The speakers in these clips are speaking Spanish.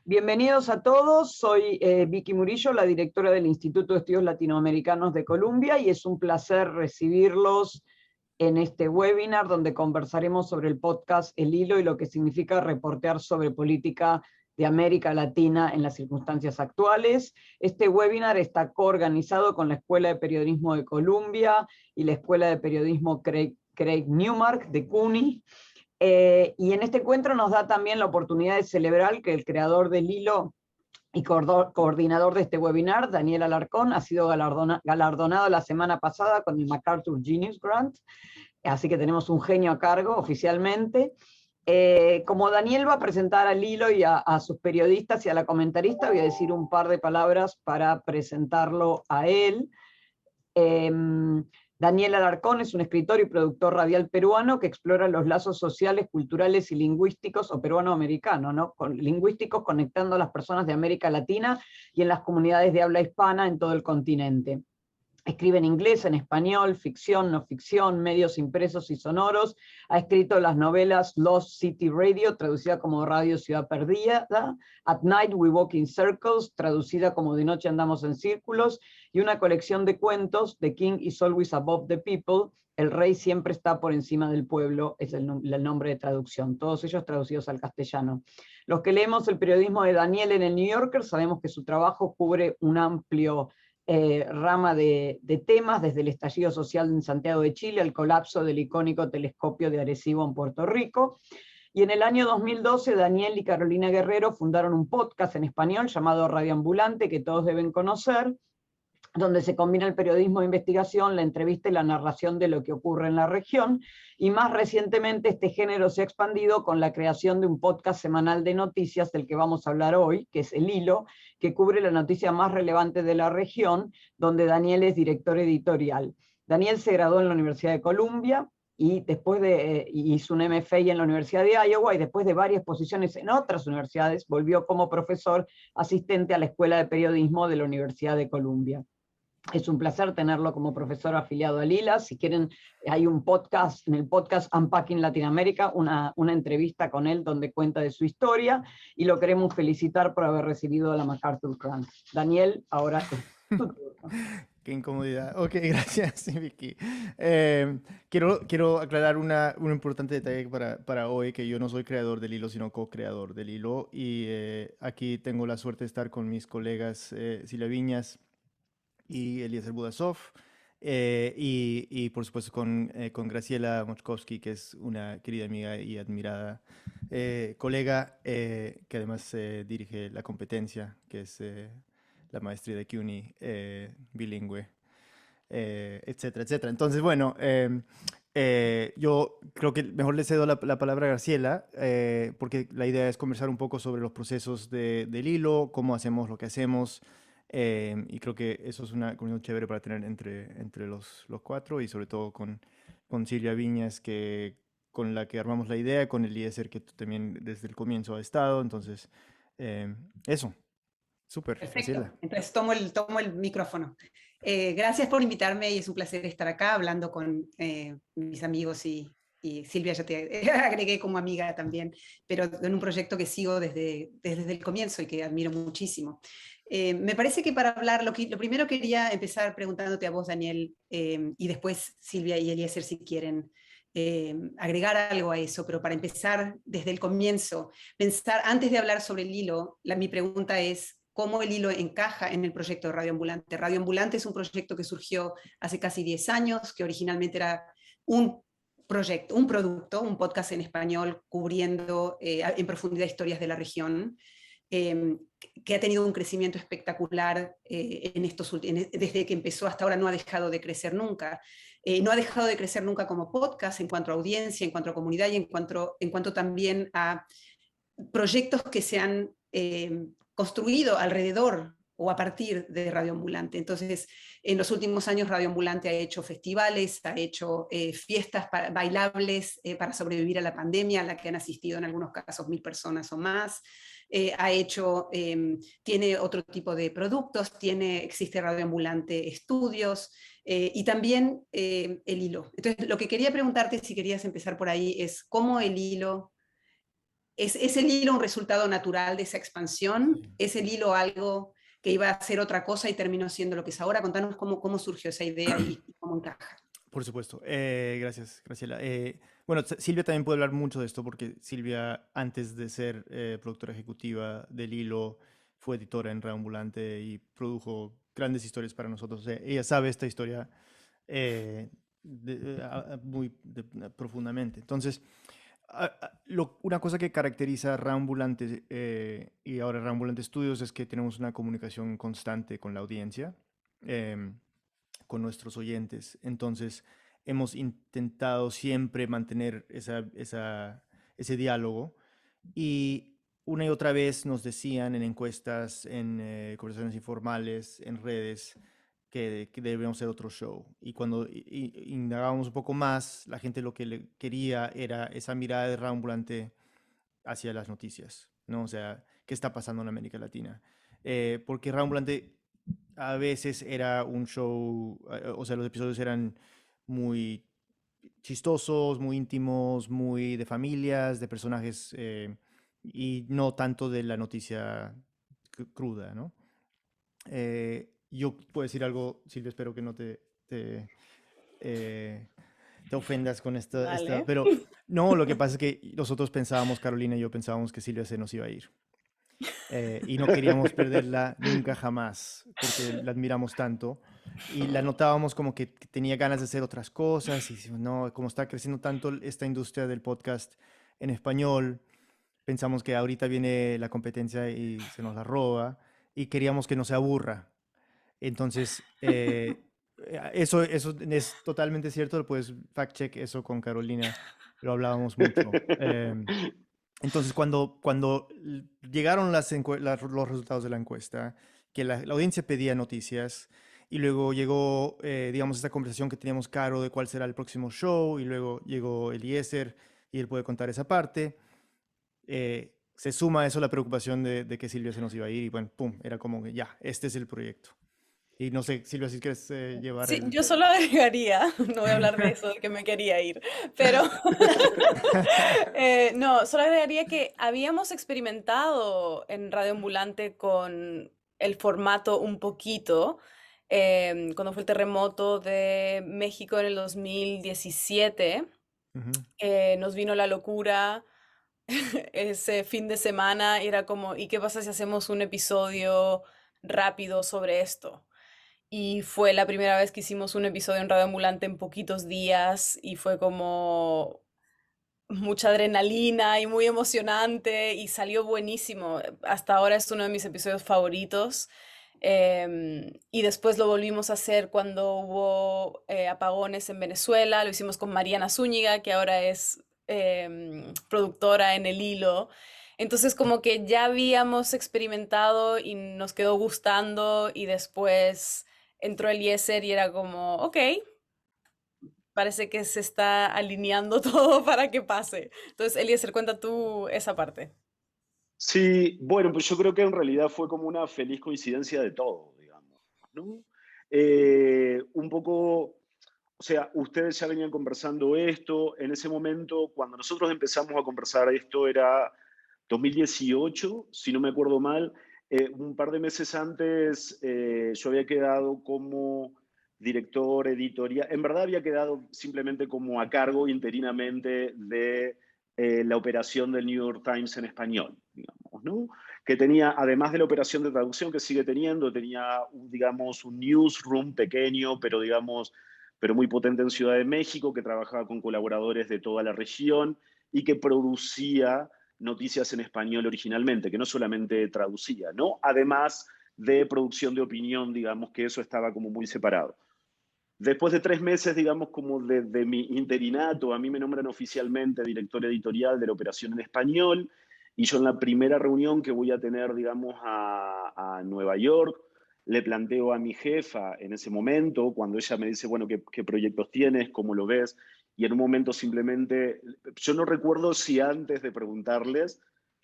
Bienvenidos a todos, soy Vicky Murillo, la directora del Instituto de Estudios Latinoamericanos de Columbia, y es un placer recibirlos en este webinar donde conversaremos sobre el podcast El Hilo y lo que significa reportear sobre política de América Latina en las circunstancias actuales. Este webinar está coorganizado con la Escuela de Periodismo de Columbia y la Escuela de Periodismo Craig Newmark de CUNY. Y en este encuentro nos da también la oportunidad de celebrar que el creador del hilo y coordinador de este webinar, Daniel Alarcón, ha sido galardonado la semana pasada con el MacArthur Genius Grant, así que tenemos un genio a cargo oficialmente. Como Daniel va a presentar al hilo y a sus periodistas y a la comentarista, voy a decir un par de palabras para presentarlo a él. Daniel Alarcón es un escritor y productor radial peruano que explora los lazos sociales, culturales y lingüísticos, o peruano-americano, ¿no? Lingüísticos, conectando a las personas de América Latina y en las comunidades de habla hispana en todo el continente. Escribe en inglés, en español, ficción, no ficción, medios impresos y sonoros. Ha escrito las novelas Lost City Radio, traducida como Radio Ciudad Perdida, At Night We Walk in Circles, traducida como De Noche Andamos en Círculos, y una colección de cuentos, The King is Always Above the People, El Rey Siempre Está por Encima del Pueblo, es el nombre de traducción, todos ellos traducidos al castellano. Los que leemos el periodismo de Daniel en el New Yorker sabemos que su trabajo cubre un amplio rama de temas, desde el estallido social en Santiago de Chile al colapso del icónico telescopio de Arecibo en Puerto Rico. Y en el año 2012, Daniel y Carolina Guerrero fundaron un podcast en español llamado Radio Ambulante, que todos deben conocer, donde se combina el periodismo de investigación, la entrevista y la narración de lo que ocurre en la región, y más recientemente este género se ha expandido con la creación de un podcast semanal de noticias del que vamos a hablar hoy, que es El Hilo, que cubre la noticia más relevante de la región, donde Daniel es director editorial. Daniel se graduó en la Universidad de Columbia, y después hizo un MFA en la Universidad de Iowa, y después de varias posiciones en otras universidades, volvió como profesor asistente a la Escuela de Periodismo de la Universidad de Columbia. Es un placer tenerlo como profesor afiliado a Lila. Si quieren, hay un podcast, en el podcast Unpacking Latinoamérica, una entrevista con él donde cuenta de su historia, y lo queremos felicitar por haber recibido la MacArthur Grant. Daniel, ahora es tu turno. Qué incomodidad. Ok, gracias, Vicky. Quiero aclarar un importante detalle para hoy, que yo no soy creador del hilo, sino co-creador del hilo. Y aquí tengo la suerte de estar con mis colegas Silvia Viñas y Eliezer Budasov, y por supuesto con Graciela Mochkowski, que es una querida amiga y admirada colega, que además dirige la competencia, que es la maestría de CUNY, bilingüe, etcétera, etcétera. Entonces, bueno, yo creo que mejor le cedo la palabra a Graciela, porque la idea es conversar un poco sobre los procesos del hilo, cómo hacemos lo que hacemos, y creo que eso es una comunión chévere para tener entre los cuatro, y sobre todo con Silvia Viñas, con la que armamos la idea, con Eliezer, que tú también desde el comienzo ha estado. Entonces, eso, súper, Perfecto, Graciela. entonces tomo el micrófono. Gracias por invitarme y es un placer estar acá hablando con mis amigos y Silvia, ya te agregué como amiga también, pero en un proyecto que sigo desde el comienzo y que admiro muchísimo. Me parece que para hablar, lo primero quería empezar preguntándote a vos, Daniel, y después Silvia y Eliezer si quieren agregar algo a eso, pero para empezar desde el comienzo, pensar, antes de hablar sobre el hilo, mi pregunta es, cómo el hilo encaja en el proyecto de Radio Ambulante. Radio Ambulante es un proyecto que surgió hace casi 10 años, que originalmente era un proyecto, un producto, un podcast en español cubriendo en profundidad historias de la región, que ha tenido un crecimiento espectacular desde que empezó hasta ahora. No ha dejado de crecer nunca. No ha dejado de crecer nunca como podcast en cuanto a audiencia, en cuanto a comunidad y en cuanto también a proyectos que se han construido alrededor o a partir de Radio Ambulante. Entonces, en los últimos años Radio Ambulante ha hecho festivales, ha hecho fiestas bailables para sobrevivir a la pandemia, a la que han asistido en algunos casos 1000 personas o más. Tiene otro tipo de productos, existe Radio Ambulante Estudios, y también el hilo. Entonces, lo que quería preguntarte, si querías empezar por ahí, es cómo el hilo ¿Es el hilo un resultado natural de esa expansión? Sí. ¿Es el hilo algo que iba a ser otra cosa y terminó siendo lo que es ahora? Contanos cómo surgió esa idea y cómo encaja. Por supuesto. Gracias, Graciela. Bueno, Silvia también puede hablar mucho de esto porque Silvia, antes de ser productora ejecutiva del Hilo, fue editora en Reambulante y produjo grandes historias para nosotros. Ella sabe esta historia profundamente. Entonces, una cosa que caracteriza a Reambulante y ahora Reambulante Studios es que tenemos una comunicación constante con la audiencia. Con nuestros oyentes. Entonces, hemos intentado siempre mantener ese diálogo y una y otra vez nos decían en encuestas, en conversaciones informales, en redes, que debíamos hacer otro show. Y cuando indagábamos un poco más, la gente lo que le quería era esa mirada de Reambulante hacia las noticias, ¿no? O sea, ¿qué está pasando en América Latina? Porque Reambulante a veces era un show, o sea, los episodios eran muy chistosos, muy íntimos, muy de familias, de personajes, y no tanto de la noticia cruda, ¿no? Yo puedo decir algo, Silvia, espero que no eh, te ofendas con Vale. pero no, lo que pasa es que nosotros pensábamos, Carolina y yo pensábamos que Silvia se nos iba a ir. Y no queríamos perderla nunca jamás, porque la admiramos tanto. Y la notábamos como que tenía ganas de hacer otras cosas. Y decimos, no, como está creciendo tanto esta industria del podcast en español, pensamos que ahorita viene la competencia y se nos la roba. Y queríamos que no se aburra. Entonces, eso es totalmente cierto. Puedes fact-check eso con Carolina. Lo hablábamos mucho. Entonces, cuando llegaron los resultados de la encuesta, que la audiencia pedía noticias, y luego llegó, digamos, esta conversación que teníamos, Caro, de cuál será el próximo show, y luego llegó Eliezer, y él puede contar esa parte, se suma a eso la preocupación de que Silvia se nos iba a ir, y bueno, pum, era como que ya, este es el proyecto. Y no sé, Silvia, si quieres llevar Sí, yo solo agregaría, no voy a hablar de eso, de que me quería ir, pero no, solo agregaría que habíamos experimentado en Radio Ambulante con el formato un poquito, cuando fue el terremoto de México en el 2017, Ujú. nos vino la locura ese fin de semana y era como, ¿y qué pasa si hacemos un episodio rápido sobre esto? Y fue la primera vez que hicimos un episodio en Radio Ambulante en poquitos días y fue como mucha adrenalina y muy emocionante y salió buenísimo. Hasta ahora es uno de mis episodios favoritos. Y después lo volvimos a hacer cuando hubo apagones en Venezuela. Lo hicimos con Mariana Zúñiga, que ahora es productora en El Hilo. Entonces como que ya habíamos experimentado y nos quedó gustando y después entró Eliezer y era como, ok, parece que se está alineando todo para que pase. Entonces, Eliezer, cuenta tú esa parte. Sí, bueno, pues yo creo que en realidad fue como una feliz coincidencia de todo, digamos, ¿no? Un poco, o sea, ustedes ya venían conversando esto, en ese momento, cuando nosotros empezamos a conversar esto era 2018, si no me acuerdo mal, un par de meses antes yo había quedado como director editorial, en verdad había quedado simplemente como a cargo interinamente de la operación del New York Times en español, digamos, ¿no? Que tenía, además de la operación de traducción que sigue teniendo, tenía, digamos, un newsroom pequeño, pero digamos, pero muy potente en Ciudad de México, que trabajaba con colaboradores de toda la región y que producía noticias en español originalmente, que no solamente traducía, ¿no? Además de producción de opinión, digamos, que eso estaba como muy separado. Después de 3 meses, digamos, como de mi interinato, a mí me nombran oficialmente director editorial de la operación en español, y yo en la primera reunión que voy a tener, digamos, a Nueva York, le planteo a mi jefa en ese momento, cuando ella me dice, bueno, ¿qué proyectos tienes? ¿Cómo lo ves? Y en un momento simplemente, yo no recuerdo si antes de preguntarles,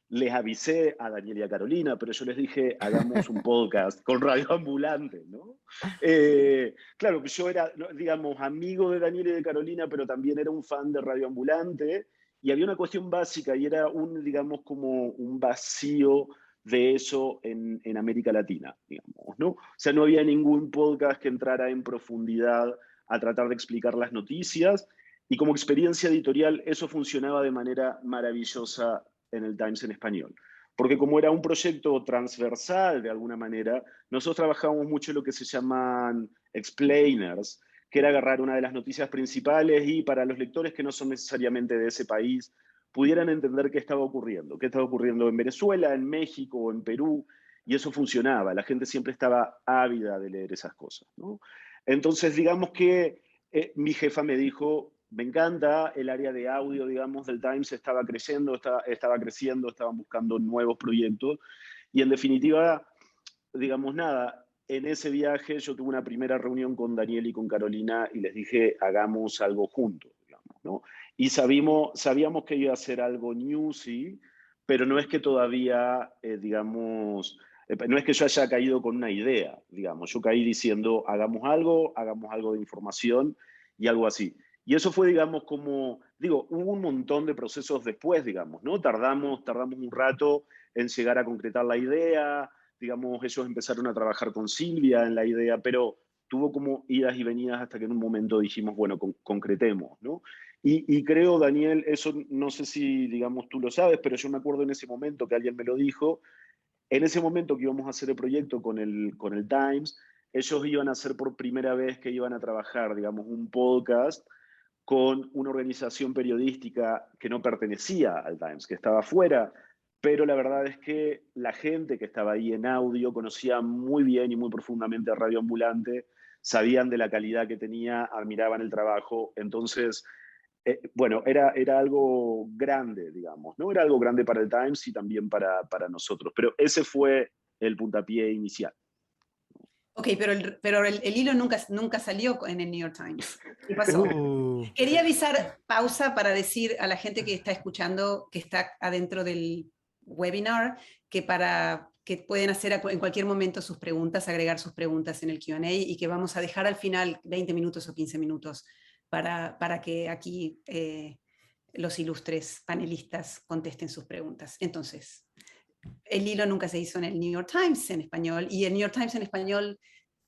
les avisé a Daniel y a Carolina, pero yo les dije, hagamos un podcast con Radio Ambulante, ¿no? Claro, yo era, digamos, amigo de Daniel y de Carolina, pero también era un fan de Radio Ambulante Y había una cuestión básica y era digamos, como un vacío de eso en América Latina, digamos, ¿no? O sea, no había ningún podcast que entrara en profundidad a tratar de explicar las noticias, y como experiencia editorial eso funcionaba de manera maravillosa en el Times en español. Porque como era un proyecto transversal de alguna manera, nosotros trabajábamos mucho en lo que se llaman explainers, que era agarrar una de las noticias principales y para los lectores que no son necesariamente de ese país, pudieran entender qué estaba ocurriendo en Venezuela, en México o en Perú, y eso funcionaba. La gente siempre estaba ávida de leer esas cosas, ¿no? Entonces, digamos que mi jefa me dijo, me encanta, el área de audio, digamos, del Times estaba creciendo, estaban buscando nuevos proyectos, y en definitiva, digamos, nada, en ese viaje yo tuve una primera reunión con Daniel y con Carolina y les dije, hagamos algo juntos, digamos, ¿no? Y sabíamos que iba a ser algo newsy, pero no es que todavía, digamos, no es que yo haya caído con una idea, digamos, yo caí diciendo, hagamos algo de información y algo así. Y eso fue, digamos, como, digo, hubo un montón de procesos después, digamos, ¿no? Tardamos un rato en llegar a concretar la idea, digamos, ellos empezaron a trabajar con Silvia en la idea, pero tuvo como idas y venidas hasta que en un momento dijimos, bueno, concretemos, ¿no? Y creo, Daniel, eso no sé si, digamos, tú lo sabes, pero yo me acuerdo en ese momento que alguien me lo dijo, en ese momento que íbamos a hacer el proyecto con el Times, ellos iban a hacer por primera vez que iban a trabajar, digamos, un podcast con una organización periodística que no pertenecía al Times, que estaba fuera, pero la verdad es que la gente que estaba ahí en audio conocía muy bien y muy profundamente a Radio Ambulante, sabían de la calidad que tenía, admiraban el trabajo, entonces, bueno, era algo grande, digamos, ¿no? Era algo grande para el Times y también para nosotros, pero ese fue el puntapié inicial. Ok, pero el hilo nunca salió en el New York Times. ¿Qué pasó? Quería avisar, pausa, para decir a la gente que está escuchando, que está adentro del webinar, que pueden hacer en cualquier momento sus preguntas, agregar sus preguntas en el Q&A, y que vamos a dejar al final 20 minutos o 15 minutos para que aquí los ilustres panelistas contesten sus preguntas. Entonces, el hilo nunca se hizo en el New York Times en español, y el New York Times en español,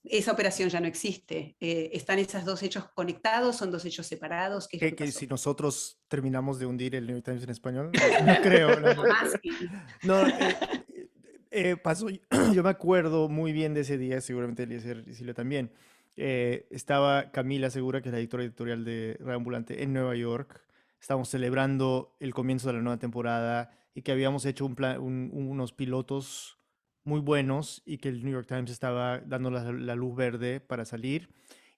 esa operación ya no existe. ¿Están esos dos hechos conectados? ¿Son dos hechos separados? ¿Qué es lo que Que pasó? si nosotros terminamos de hundir el New York Times en español, no creo. No, pasó, yo me acuerdo muy bien de ese día, seguramente Eliezer y Silvia también. Estaba Camila Segura, que es la editora editorial de Radio Ambulante, en Nueva York. Estábamos celebrando el comienzo de la nueva temporada y que habíamos hecho unos pilotos muy buenos y que el New York Times estaba dando la luz verde para salir.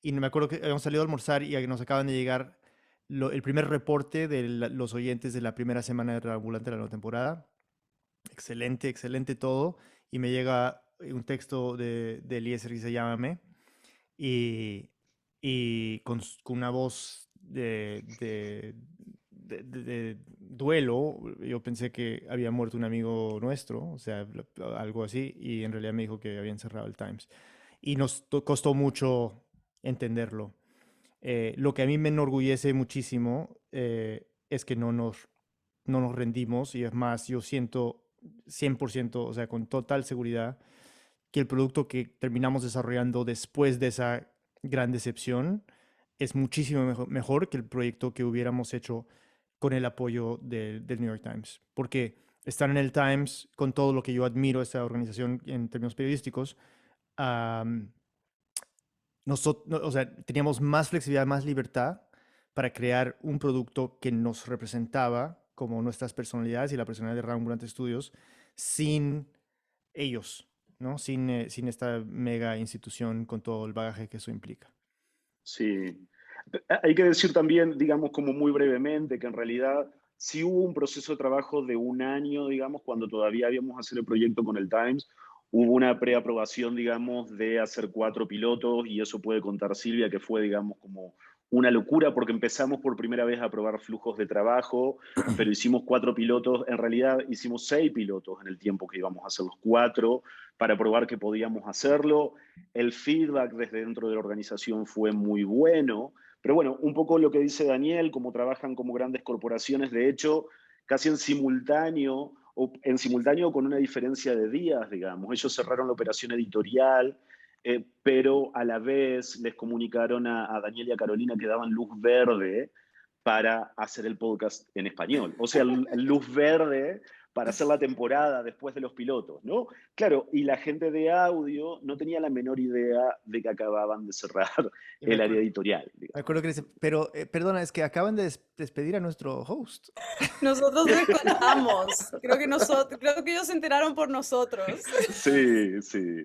Y me acuerdo que habíamos salido a almorzar y nos acaban de llegar el primer reporte de los oyentes de la primera semana de Radio Ambulante de la nueva temporada. Excelente, excelente todo. Y me llega un texto de Eliezer que dice Llámame. Y con una voz de duelo. Yo pensé que había muerto un amigo nuestro, o sea, algo así. Y en realidad me dijo que habían cerrado el Times. Y nos costó mucho entenderlo. Lo que a mí me enorgullece muchísimo es que no nos rendimos, y es más, yo siento 100%, o sea, con total seguridad, que el producto que terminamos desarrollando después de esa gran decepción es muchísimo mejor que el proyecto que hubiéramos hecho con el apoyo del New York Times. Porque estar en el Times, con todo lo que yo admiro a esta organización en términos periodísticos, o sea, teníamos más flexibilidad, más libertad para crear un producto que nos representaba como nuestras personalidades y la personalidad de Radio Ambulante Studios sin ellos, ¿no? Sin esta mega institución con todo el bagaje que eso implica. Sí. Hay que decir también, digamos, como muy brevemente, que en realidad sí hubo un proceso de trabajo de un año, digamos, cuando todavía íbamos a hacer el proyecto con el Times. Hubo una preaprobación, digamos, de hacer 4 pilotos, y eso puede contar Silvia, que fue, digamos, como una locura, porque empezamos por primera vez a probar flujos de trabajo, pero hicimos 4 pilotos. En realidad hicimos 6 pilotos en el tiempo que íbamos a hacer los 4, para probar que podíamos hacerlo. El feedback desde dentro de la organización fue muy bueno, Pero bueno, un poco lo que dice Daniel, cómo trabajan como grandes corporaciones, de hecho, casi en simultáneo, o en simultáneo con una diferencia de días, digamos. Ellos cerraron la operación editorial, pero a la vez les comunicaron a Daniel y a Carolina que daban luz verde para hacer el podcast en español. O sea, luz verde para hacer la temporada después de los pilotos, ¿no? Claro, y la gente de audio no tenía la menor idea de que acababan de cerrar Y me el área acuerdo, editorial, me digamos. acuerdo que dice, pero perdona, es que acaban de despedir a nuestro host. Nosotros les contamos. Creo que ellos se enteraron por nosotros. Sí, sí.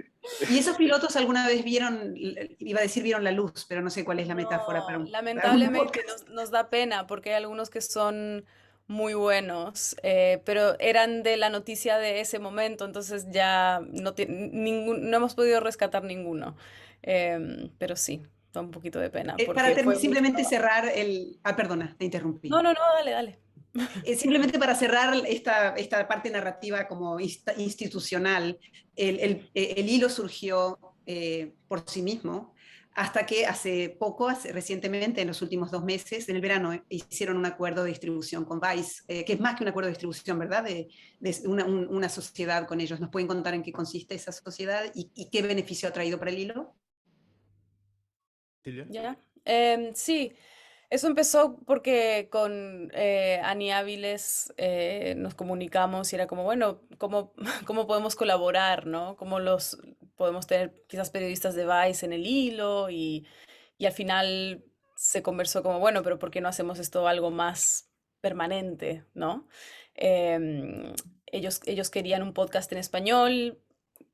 ¿Y esos pilotos alguna vez vieron, iba a decir vieron la luz, pero no sé cuál es la metáfora No, para un lamentablemente podcast? nos da pena porque hay algunos que son muy buenos, pero eran de la noticia de ese momento, entonces ya no hemos podido rescatar ninguno. Pero sí, da un poquito de pena porque fue mucho Simplemente trabajo. cerrar el... Ah, perdona, te No, interrumpí. no, no, dale, dale. Simplemente para cerrar esta parte narrativa como institucional, el hilo surgió por sí mismo, hasta que hace poco, recientemente, en los últimos 2 meses, en el verano, hicieron un acuerdo de distribución con Vice, que es más que un acuerdo de distribución, ¿verdad? De una sociedad con ellos. ¿Nos pueden contar en qué consiste esa sociedad y qué beneficio ha traído para el hilo? Silvia. ¿Ya? Sí, eso empezó porque con Ani Áviles nos comunicamos y era como, bueno, ¿cómo, cómo podemos colaborar, ¿no? ¿Cómo los podemos tener quizás periodistas de Vice en el hilo? Y al final se conversó como, bueno, pero ¿por qué no hacemos esto algo más permanente, ¿no? Ellos querían un podcast en español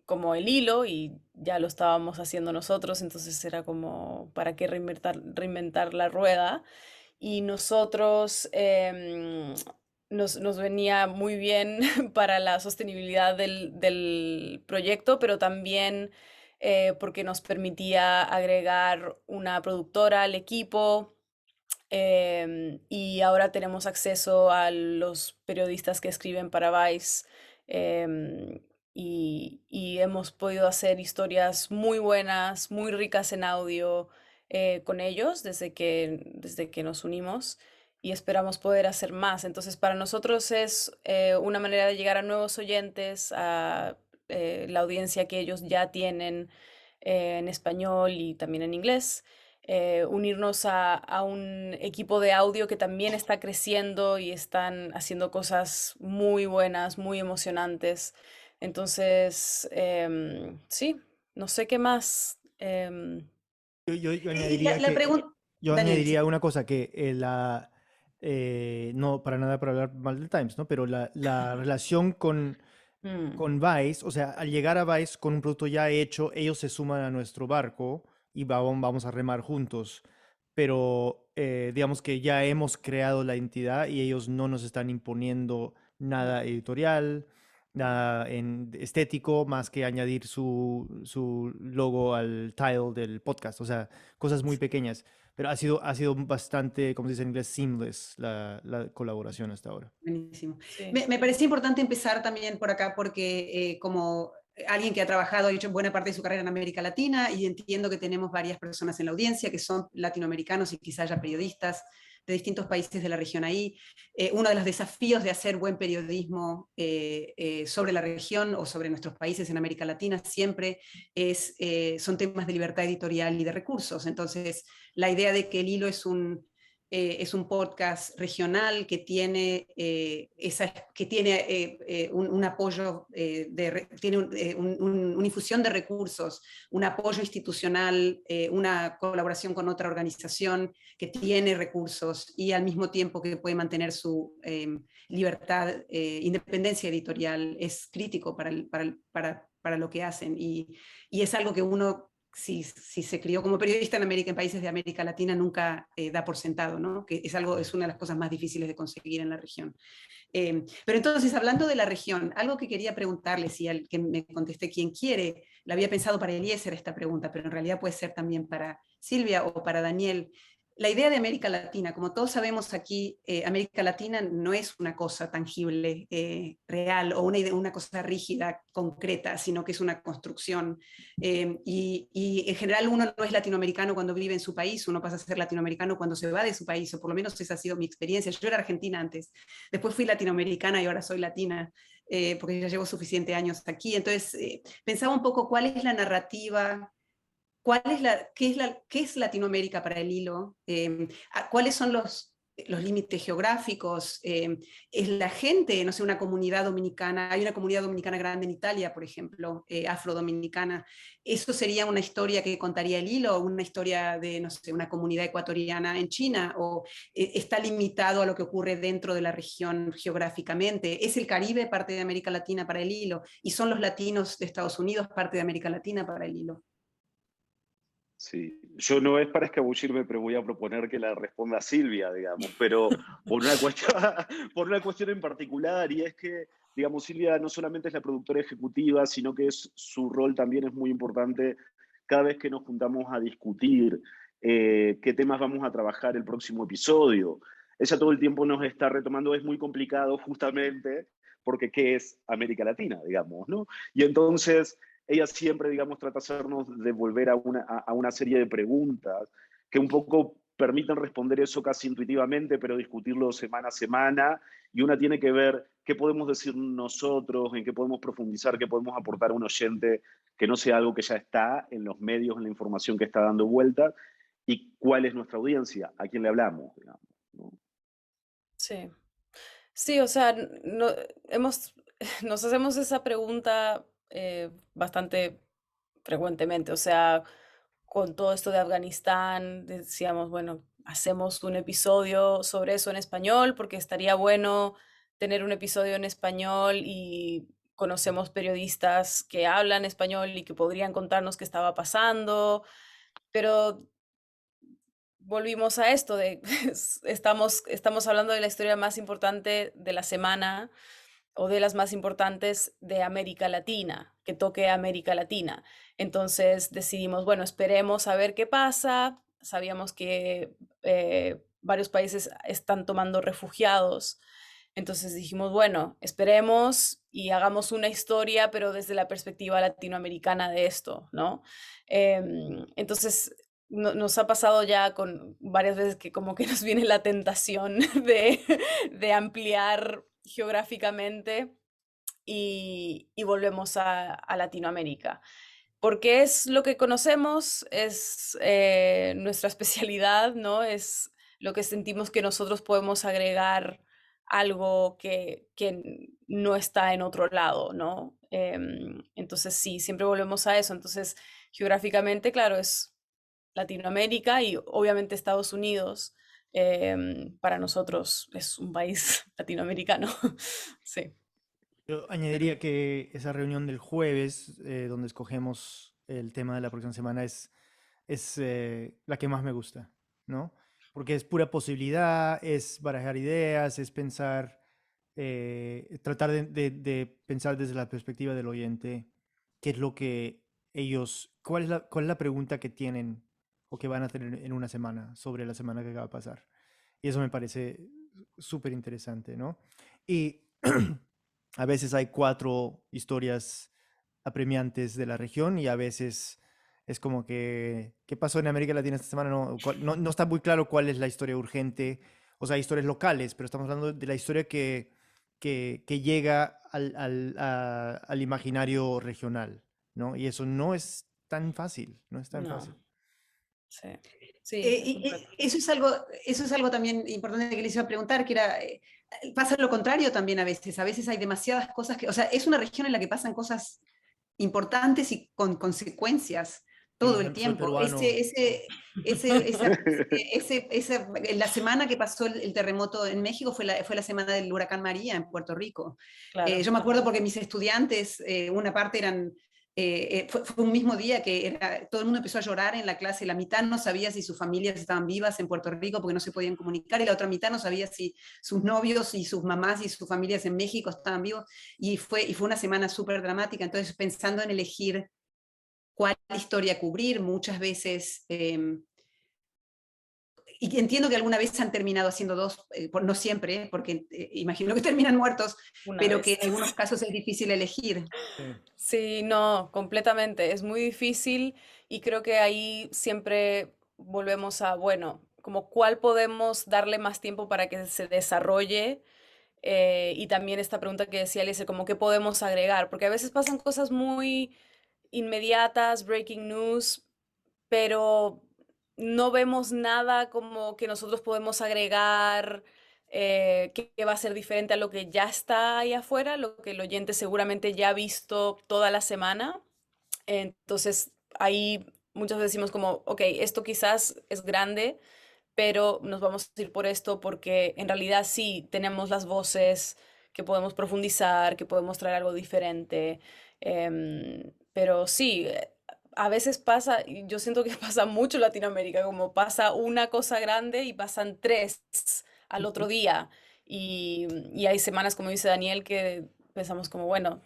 como el hilo y ya lo estábamos haciendo nosotros, entonces era como, ¿para qué reinventar la rueda? Y nosotros nos venía muy bien para la sostenibilidad del proyecto, pero también porque nos permitía agregar una productora al equipo. Y ahora tenemos acceso a los periodistas que escriben para Vice, y hemos podido hacer historias muy buenas, muy ricas en audio con ellos desde que nos unimos y esperamos poder hacer más. Entonces, para nosotros es una manera de llegar a nuevos oyentes, a la audiencia que ellos ya tienen en español y también en inglés. Unirnos a un equipo de audio que también está creciendo y están haciendo cosas muy buenas, muy emocionantes. Entonces, sí, no sé qué más. Yo Y añadiría la que, pregunta, yo Daniel, sí. añadiría una cosa que no para nada para hablar mal del Times, ¿no? Pero la relación Mm, con Vice, o sea, al llegar a Vice con un producto ya hecho, ellos se suman a nuestro barco y vamos a remar juntos. Pero digamos que ya hemos creado la entidad y ellos no nos están imponiendo nada editorial, nada en estético, más que añadir su logo al title del podcast. O sea, cosas muy pequeñas. Pero ha sido bastante, como se dice en inglés, seamless la colaboración hasta ahora. Buenísimo. sí. Me parecía importante empezar también por acá porque como alguien que ha trabajado, ha hecho buena parte de su carrera en América Latina y entiendo que tenemos varias personas en la audiencia que son latinoamericanos y quizás haya periodistas de distintos países de la región ahí. Uno de los desafíos de hacer buen periodismo sobre la región o sobre nuestros países en América Latina siempre son temas de libertad editorial y de recursos. Entonces, la idea de que el hilo es un podcast regional que tiene, un apoyo, tiene una infusión de recursos, un apoyo institucional, una colaboración con otra organización que tiene recursos y al mismo tiempo que puede mantener su libertad, independencia editorial, es crítico para lo que hacen. Y es algo que uno si se crió como periodista en países de América Latina, nunca da por sentado, ¿no? Que es una de las cosas más difíciles de conseguir en la región. Pero entonces, hablando de la región, algo que quería preguntarle, si al que me contesté quien quiere, la había pensado para Eliezer esta pregunta, pero en realidad puede ser también para Silvia o para Daniel. la idea de América Latina, como todos sabemos aquí, América Latina no es una cosa tangible, real, o una cosa rígida, concreta, sino que es una construcción. Y en general uno no es latinoamericano cuando vive en su país, uno pasa a ser latinoamericano cuando se va de su país, o por lo menos esa ha sido mi experiencia. Yo era argentina antes, después fui latinoamericana y ahora soy latina, porque ya llevo suficientes años aquí. Entonces, pensaba un poco cuál es la narrativa. ¿Qué es Latinoamérica para el hilo? ¿Cuáles son los límites geográficos? ¿Es la gente, no sé, una comunidad dominicana? Hay una comunidad dominicana grande en Italia, por ejemplo, afrodominicana. ¿Eso sería una historia que contaría el hilo? ¿Una historia de, no sé, una comunidad ecuatoriana en China? ¿O está limitado a lo que ocurre dentro de la región geográficamente? ¿Es el Caribe parte de América Latina para el hilo? ¿Y son los latinos de Estados Unidos parte de América Latina para el hilo? Sí, yo no es para escabullirme, pero voy a proponer que la responda Silvia, digamos, pero por una cuestión, por una cuestión en particular, y es que, digamos, Silvia no solamente es la productora ejecutiva, sino que su rol también es muy importante cada vez que nos juntamos a discutir qué temas vamos a trabajar el próximo episodio. Ella todo el tiempo nos está retomando, es muy complicado justamente porque ¿qué es América Latina, digamos, ¿no? Y entonces ella siempre, digamos, trata de hacernos devolver a una serie de preguntas que un poco permiten responder eso casi intuitivamente, pero discutirlo semana a semana, y una tiene que ver qué podemos decir nosotros, en qué podemos profundizar, qué podemos aportar a un oyente que no sea algo que ya está en los medios, en la información que está dando vuelta, y cuál es nuestra audiencia, a quién le hablamos, digamos, ¿no? Sí. Sí, o sea, nos hacemos esa pregunta bastante frecuentemente. O sea, con todo esto de Afganistán, decíamos, bueno, hacemos un episodio sobre eso en español, porque estaría bueno tener un episodio en español y conocemos periodistas que hablan español y que podrían contarnos qué estaba pasando, pero volvimos a esto de estamos hablando de la historia más importante de la semana o de las más importantes de América Latina, que toque América Latina. Entonces decidimos, bueno, esperemos a ver qué pasa. Sabíamos que varios países están tomando refugiados. Entonces dijimos, bueno, esperemos y hagamos una historia, pero desde la perspectiva latinoamericana de esto, ¿no? Entonces, nos ha pasado ya con varias veces que como que nos viene la tentación de ampliar geográficamente y volvemos a Latinoamérica. Porque es lo que conocemos, es nuestra especialidad, ¿no? Es lo que sentimos que nosotros podemos agregar algo que no está en otro lado, ¿no? Entonces sí, siempre volvemos a eso. Entonces, geográficamente, claro, es Latinoamérica y obviamente Estados Unidos, para nosotros es un país latinoamericano. Sí. Yo añadiría que esa reunión del jueves, donde escogemos el tema de la próxima semana, es la que más me gusta, ¿no? Porque es pura posibilidad, es barajar ideas, es pensar, tratar de pensar desde la perspectiva del oyente, qué es lo que ellos, cuál es la pregunta que tienen o que van a tener en una semana sobre la semana que acaba de pasar. Y eso me parece súper interesante, ¿no? Y a veces hay 4 historias apremiantes de la región y a veces es como que, ¿qué pasó en América Latina esta semana? No está muy claro cuál es la historia urgente, o sea, historias locales, pero estamos hablando de la historia que llega al imaginario regional, ¿no? Y eso no es tan fácil, no es tan fácil. No, sí, sí, Eso es algo también importante que les iba a preguntar, que era, pasa lo contrario también a veces hay demasiadas cosas que, o sea, es una región en la que pasan cosas importantes y con consecuencias todo el Soy tiempo. peruano. La semana que pasó el terremoto en México fue la semana del huracán María en Puerto Rico. claro. Yo me acuerdo porque mis estudiantes, una parte eran fue un mismo día que todo el mundo empezó a llorar en la clase, la mitad no sabía si sus familias estaban vivas en Puerto Rico porque no se podían comunicar, y la otra mitad no sabía si sus novios y sus mamás y sus familias en México estaban vivos, y fue una semana súper dramática. Entonces, pensando en elegir cuál historia cubrir, muchas veces y entiendo que alguna vez han terminado haciendo dos, no siempre, porque imagino que terminan muertos, Una pero vez. que en algunos casos es difícil elegir. Sí. Sí, no, completamente. Es muy difícil y creo que ahí siempre volvemos a, bueno, como cuál podemos darle más tiempo para que se desarrolle. Y también esta pregunta que decía Alice, como qué podemos agregar, porque a veces pasan cosas muy inmediatas, breaking news, pero no vemos nada como que nosotros podemos agregar, que va a ser diferente a lo que ya está ahí afuera, lo que el oyente seguramente ya ha visto toda la semana. Entonces, ahí muchas veces decimos como, ok, esto quizás es grande, pero nos vamos a ir por esto porque en realidad sí tenemos las voces que podemos profundizar, que podemos traer algo diferente. Pero sí, a veces pasa, y yo siento que pasa mucho en Latinoamérica, como pasa una cosa grande y pasan tres al otro día. Y hay semanas, como dice Daniel, que pensamos como, bueno,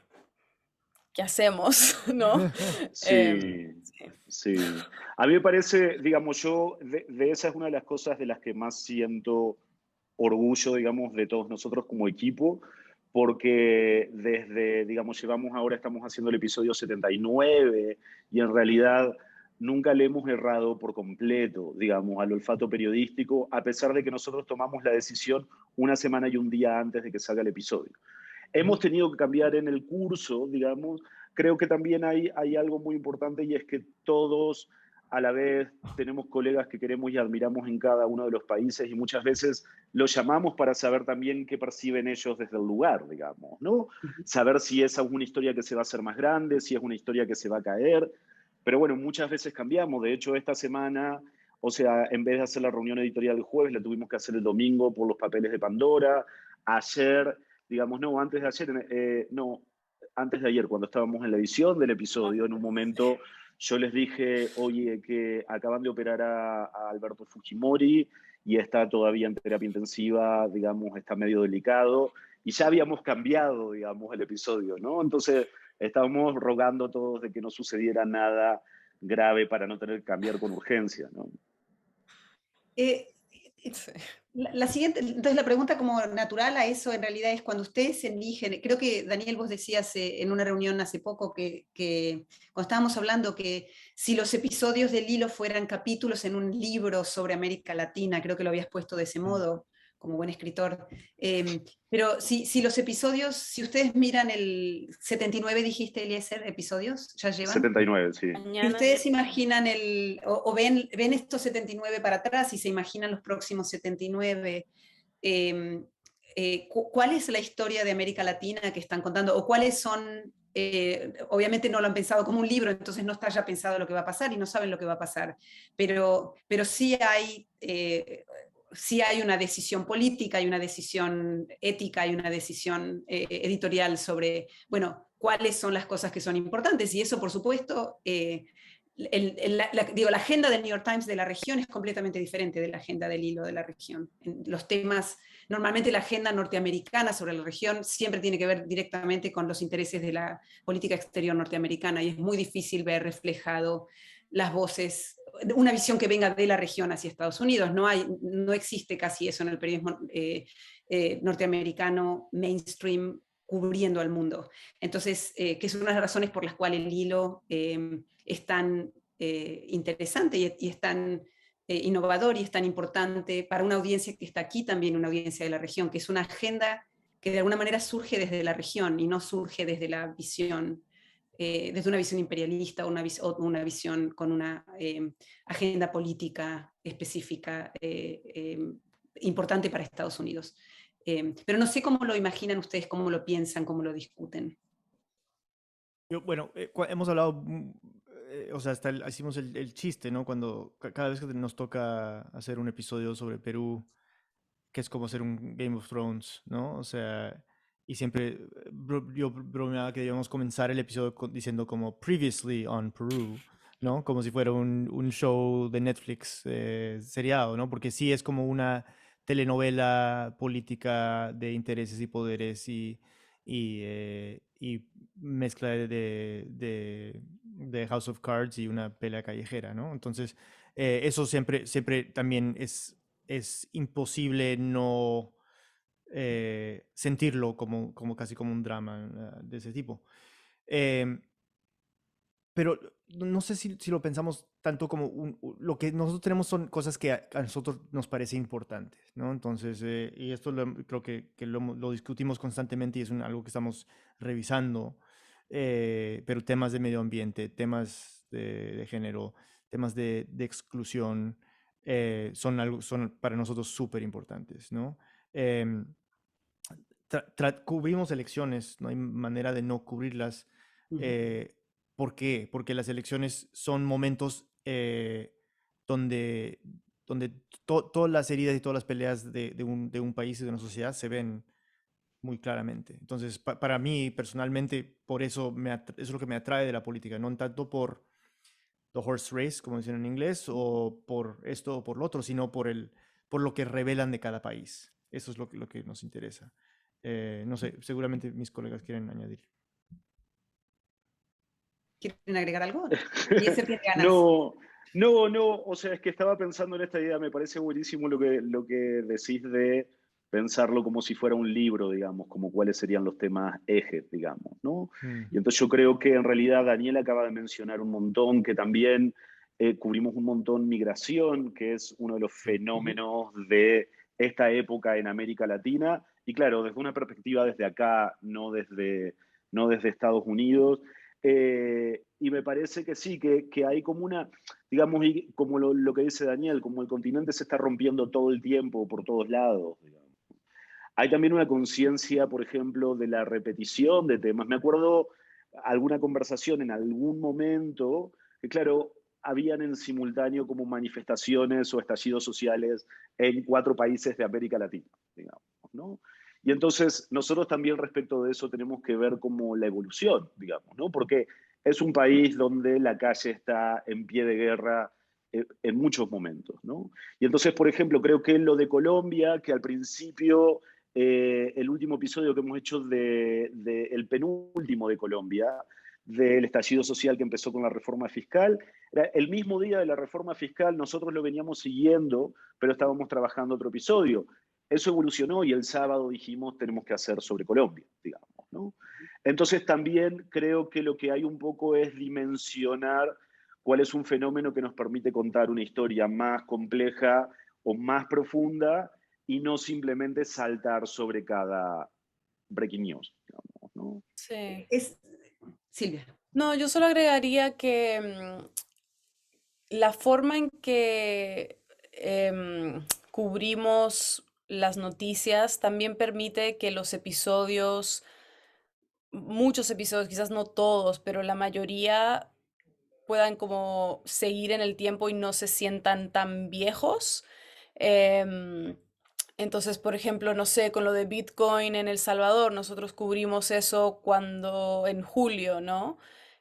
¿qué hacemos? ¿No? Sí, Sí. sí. A mí me parece, digamos, yo, de esa es una de las cosas de las que más siento orgullo, digamos, de todos nosotros como equipo, porque desde, digamos, llevamos ahora, estamos haciendo el episodio 79 y en realidad nunca le hemos errado por completo, digamos, al olfato periodístico, a pesar de que nosotros tomamos la decisión una semana y un día antes de que salga el episodio. Hemos tenido que cambiar en el curso, digamos. Creo que también hay algo muy importante y es que todos a la vez tenemos colegas que queremos y admiramos en cada uno de los países y muchas veces los llamamos para saber también qué perciben ellos desde el lugar, digamos, ¿no? Saber si es una historia que se va a hacer más grande, si es una historia que se va a caer. Pero bueno, muchas veces cambiamos. De hecho, esta semana, o sea, en vez de hacer la reunión editorial el jueves, la tuvimos que hacer el domingo por los papeles de Pandora. Ayer, digamos, no, antes de ayer, no, antes de ayer, cuando estábamos en la edición del episodio, en un momento yo les dije, oye, que acaban de operar a Alberto Fujimori y está todavía en terapia intensiva, digamos, está medio delicado, y ya habíamos cambiado, digamos, el episodio, ¿no? Entonces, estábamos rogando todos de que no sucediera nada grave para no tener que cambiar con urgencia, ¿no? Eh, Sí. la siguiente, entonces la pregunta como natural a eso en realidad es cuando ustedes eligen, creo que Daniel vos decías en una reunión hace poco que cuando estábamos hablando que si los episodios del hilo fueran capítulos en un libro sobre América Latina, creo que lo habías puesto de ese modo como buen escritor, pero si los episodios, si ustedes miran el 79, dijiste Eliezer, episodios, ¿ya llevan? 79, sí. Si Mañana. ustedes imaginan o ven estos 79 para atrás y se imaginan los próximos 79, ¿cuál es la historia de América Latina que están contando? ¿O cuáles son, obviamente no lo han pensado como un libro, entonces no está ya pensado lo que va a pasar y no saben lo que va a pasar, pero sí hay una decisión política, hay una decisión ética, hay una decisión editorial sobre, bueno, cuáles son las cosas que son importantes. Y eso, por supuesto, la agenda del New York Times de la región es completamente diferente de la agenda del hilo de la región. En los temas, normalmente la agenda norteamericana sobre la región siempre tiene que ver directamente con los intereses de la política exterior norteamericana y es muy difícil ver reflejado las voces, una visión que venga de la región hacia Estados Unidos. No existe casi eso en el periodismo norteamericano mainstream cubriendo al mundo. Entonces, que es una de las razones por las cuales el hilo es tan interesante y es tan innovador y es tan importante para una audiencia que está aquí también, una audiencia de la región, que es una agenda que de alguna manera surge desde la región y no surge desde la visión, desde una visión imperialista o una visión con una agenda política específica importante para Estados Unidos. Pero no sé cómo lo imaginan ustedes, cómo lo piensan, cómo lo discuten. Bueno, hemos hablado, o sea, hasta hicimos el chiste, ¿no? Cuando cada vez que nos toca hacer un episodio sobre Perú, que es como hacer un Game of Thrones, ¿no? O sea, y siempre yo bromeaba que debíamos comenzar el episodio diciendo como previously on Perú, ¿no? Como si fuera un show de Netflix seriado, ¿no? Porque sí es como una telenovela política de intereses y poderes y mezcla de House of Cards y una pelea callejera, ¿no? Entonces, eso siempre también es es imposible no sentirlo casi como un drama de ese tipo. Em, pero no sé si lo pensamos tanto como lo que nosotros tenemos son cosas que a nosotros nos parece importantes, ¿no? Entonces, y esto creo que lo discutimos constantemente y es algo que estamos revisando, pero temas de medio ambiente, temas de género, temas de exclusión, son para nosotros súper importantes, ¿no? Em, cubrimos elecciones, no hay manera de no cubrirlas. ¿Por qué? Porque las elecciones son momentos donde, donde todas las heridas y todas las peleas de un país y de una sociedad se ven muy claramente. Entonces, para mí, personalmente, por eso eso es lo que me atrae de la política, no tanto por the horse race, como dicen en inglés, o por esto o por lo otro, sino por lo que revelan de cada país. Eso es lo que nos interesa. No sé, seguramente mis colegas quieren añadir. ¿Quieren agregar algo? Y ese tiene ganas. No, o sea, es que estaba pensando en esta idea, me parece buenísimo lo que decís de pensarlo como si fuera un libro, digamos, como cuáles serían los temas ejes, digamos, ¿no? Y entonces yo creo que en realidad Daniel acaba de mencionar un montón, que también cubrimos un montón migración, que es uno de los fenómenos de esta época en América Latina, y claro, desde una perspectiva desde acá, no desde Estados Unidos. Y me parece que sí, que hay como una, digamos, como lo que dice Daniel, como el continente se está rompiendo todo el tiempo por todos lados, digamos. Hay también una conciencia, por ejemplo, de la repetición de temas. Me acuerdo alguna conversación en algún momento que, claro, habían en simultáneo como manifestaciones o estallidos sociales en 4 países de América Latina, digamos, ¿no? Y entonces nosotros también respecto de eso tenemos que ver como la evolución, digamos, ¿no? Porque es un país donde la calle está en pie de guerra en muchos momentos, ¿no? Y entonces, por ejemplo, creo que lo de Colombia, que al principio, el último episodio que hemos hecho el penúltimo de Colombia, del estallido social que empezó con la reforma fiscal, era el mismo día de la reforma fiscal, nosotros lo veníamos siguiendo, pero estábamos trabajando otro episodio. Eso evolucionó y el sábado dijimos tenemos que hacer sobre Colombia, digamos, ¿no? Entonces también creo que lo que hay un poco es dimensionar cuál es un fenómeno que nos permite contar una historia más compleja o más profunda y no simplemente saltar sobre cada breaking news, digamos, ¿no? Sí. Silvia. No, yo solo agregaría que la forma en que cubrimos las noticias también permite que los episodios, muchos episodios, quizás no todos, pero la mayoría puedan como seguir en el tiempo y no se sientan tan viejos. Em, entonces, por ejemplo, no sé, con lo de Bitcoin en El Salvador, nosotros cubrimos eso en julio, ¿no?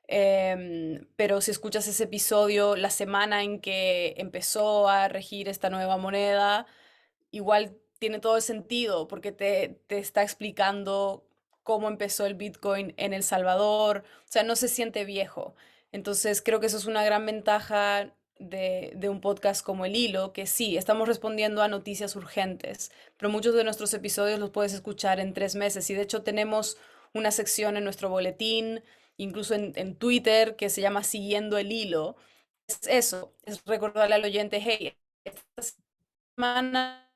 Pero si escuchas ese episodio la semana en que empezó a regir esta nueva moneda, igual tiene todo el sentido porque te está explicando cómo empezó el Bitcoin en El Salvador, o sea, no se siente viejo. Entonces, creo que eso es una gran ventaja de un podcast como El Hilo, que sí, estamos respondiendo a noticias urgentes, pero muchos de nuestros episodios los puedes escuchar en 3 meses y de hecho tenemos una sección en nuestro boletín, incluso en Twitter, que se llama Siguiendo el Hilo. Es eso, es recordarle al oyente, hey, esta semana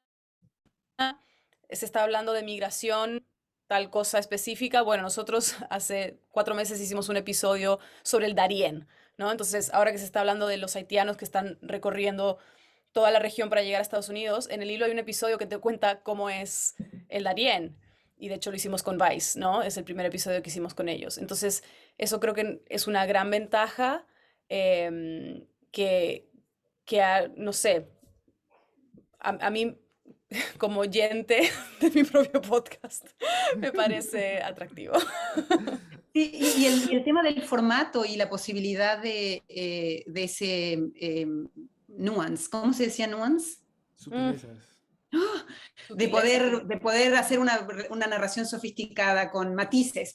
se está hablando de migración, tal cosa específica. Bueno, nosotros hace 4 meses hicimos un episodio sobre el Darién, ¿no? Entonces, ahora que se está hablando de los haitianos que están recorriendo toda la región para llegar a Estados Unidos, en El Hilo hay un episodio que te cuenta cómo es el Darién. Y de hecho lo hicimos con Vice, ¿no? Es el primer episodio que hicimos con ellos. Entonces, eso creo que es una gran ventaja que, no sé, a mí como oyente de mi propio podcast me parece atractivo. Sí, y el tema del formato y la posibilidad de ese nuance, ¿cómo se decía nuance? Sutilezas. Sutileza. de poder hacer una narración sofisticada con matices,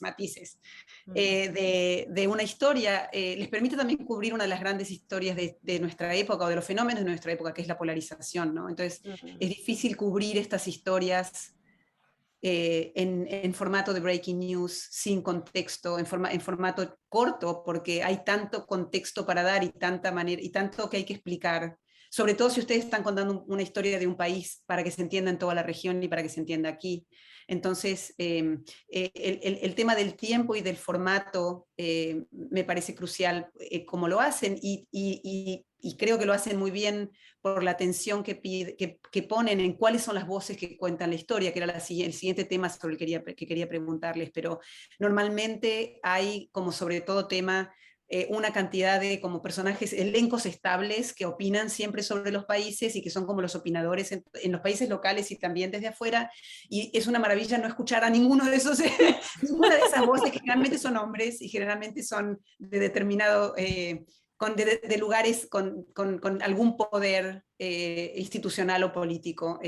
de una historia, les permite también cubrir una de las grandes historias de nuestra época o de los fenómenos de nuestra época, que es la polarización, ¿no? Entonces, es difícil cubrir estas historias en formato de breaking news, sin contexto, en formato corto, porque hay tanto contexto para dar y tanta manera, y tanto que hay que explicar, sobre todo si ustedes están contando una historia de un país para que se entienda en toda la región y para que se entienda aquí. Entonces, el tema del tiempo y del formato me parece crucial como lo hacen, y creo que lo hacen muy bien por la atención que ponen en cuáles son las voces que cuentan la historia, que era el siguiente tema sobre el que quería preguntarles, pero normalmente hay, como sobre todo tema, una cantidad de como personajes, elencos estables que opinan siempre sobre los países y que son como los opinadores en los países locales y también desde afuera, y es una maravilla no escuchar a ninguno de esos, ninguna de esas voces, que generalmente son hombres y generalmente son de determinado... de lugares con algún poder institucional o político.